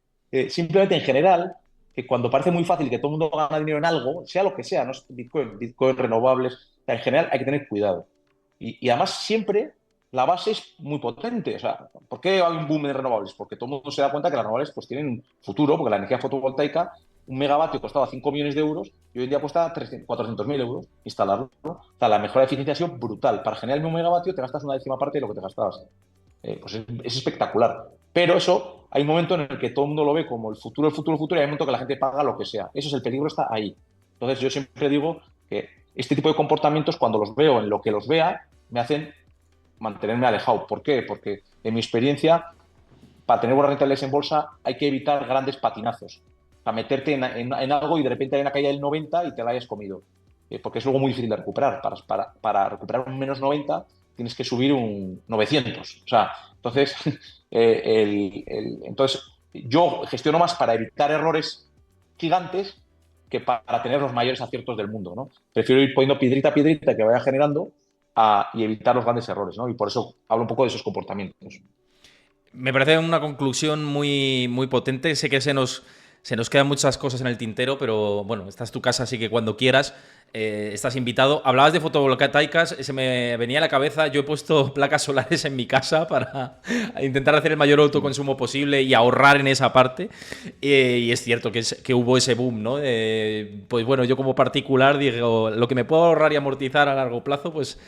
simplemente en general, que cuando parece muy fácil que todo el mundo gana dinero en algo, sea lo que sea, no es Bitcoin, renovables, o sea, en general hay que tener cuidado. Y además siempre la base es muy potente. O sea, ¿por qué hay un boom de renovables? Porque todo el mundo se da cuenta que las renovables pues, tienen un futuro, porque la energía fotovoltaica, un megavatio costaba 5 millones de euros y hoy en día cuesta 400.000 euros instalarlo. O sea, la mejora de eficiencia ha sido brutal. Para generar el mismo megavatio te gastas una décima parte de lo que te gastabas. Pues es espectacular. Pero eso, hay un momento en el que todo el mundo lo ve como el futuro, el futuro, el futuro, y hay un momento que la gente paga lo que sea. Eso es el peligro, está ahí. Entonces yo siempre digo que este tipo de comportamientos, cuando los veo en lo que los vea, me hacen mantenerme alejado. ¿Por qué? Porque en mi experiencia, para tener buenas rentabilidades en bolsa, hay que evitar grandes patinazos. Para meterte en algo y de repente hay una caída del 90 y te la hayas comido. Porque es luego muy difícil de recuperar. Para recuperar un menos 90 tienes que subir un 900. O sea, entonces, entonces yo gestiono más para evitar errores gigantes que para tener los mayores aciertos del mundo, ¿no? Prefiero ir poniendo piedrita a piedrita que vaya generando y evitar los grandes errores, ¿no? Y por eso hablo un poco de esos comportamientos. Me parece una conclusión muy, muy potente. Sé que se nos quedan muchas cosas en el tintero, pero bueno, esta es tu casa, así que cuando quieras estás invitado. Hablabas de fotovoltaicas, se me venía a la cabeza. Yo he puesto placas solares en mi casa para intentar hacer el mayor autoconsumo posible y ahorrar en esa parte. Y es cierto que hubo ese boom, ¿no? Pues bueno, yo como particular digo, lo que me puedo ahorrar y amortizar a largo plazo, pues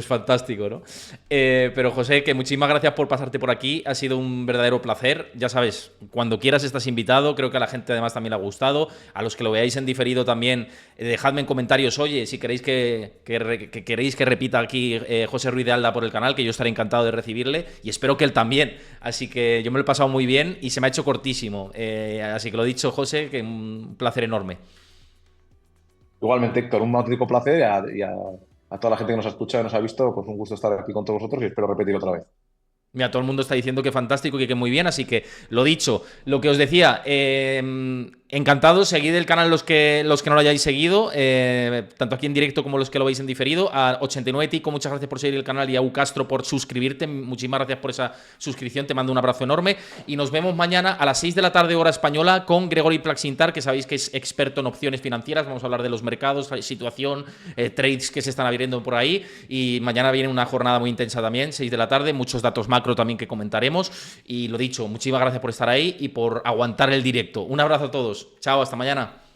fantástico, ¿no? Pero José, que muchísimas gracias por pasarte por aquí. Ha sido un verdadero placer. Ya sabes, cuando quieras estás invitado. Creo que a la gente además también le ha gustado. A los que lo veáis en diferido también, dejadme en comentarios, oye, si queréis que queréis que repita aquí José Ruiz de Alda por el canal, que yo estaré encantado de recibirle y espero que él también. Así que yo me lo he pasado muy bien y se me ha hecho cortísimo. Así que lo dicho, José, que un placer enorme. Igualmente, Héctor, un auténtico placer a toda la gente que nos ha escuchado y nos ha visto, pues un gusto estar aquí con todos vosotros y espero repetir otra vez. Mira, todo el mundo está diciendo que fantástico y que muy bien, así que lo dicho, lo que os decía, Encantado, seguid el canal los que no lo hayáis seguido, tanto aquí en directo como los que lo veis en diferido. A 89 Tico, muchas gracias por seguir el canal, y a Ucastro por suscribirte. Muchísimas gracias por esa suscripción, te mando un abrazo enorme. Y nos vemos mañana a las 6 de la tarde, hora española, con Gregory Plaxintar, que sabéis que es experto en opciones financieras. Vamos a hablar de los mercados, situación, trades que se están abriendo por ahí. Y mañana viene una jornada muy intensa también, 6 de la tarde, muchos datos macro también que comentaremos. Y lo dicho, muchísimas gracias por estar ahí y por aguantar el directo. Un abrazo a todos. Chao, hasta mañana.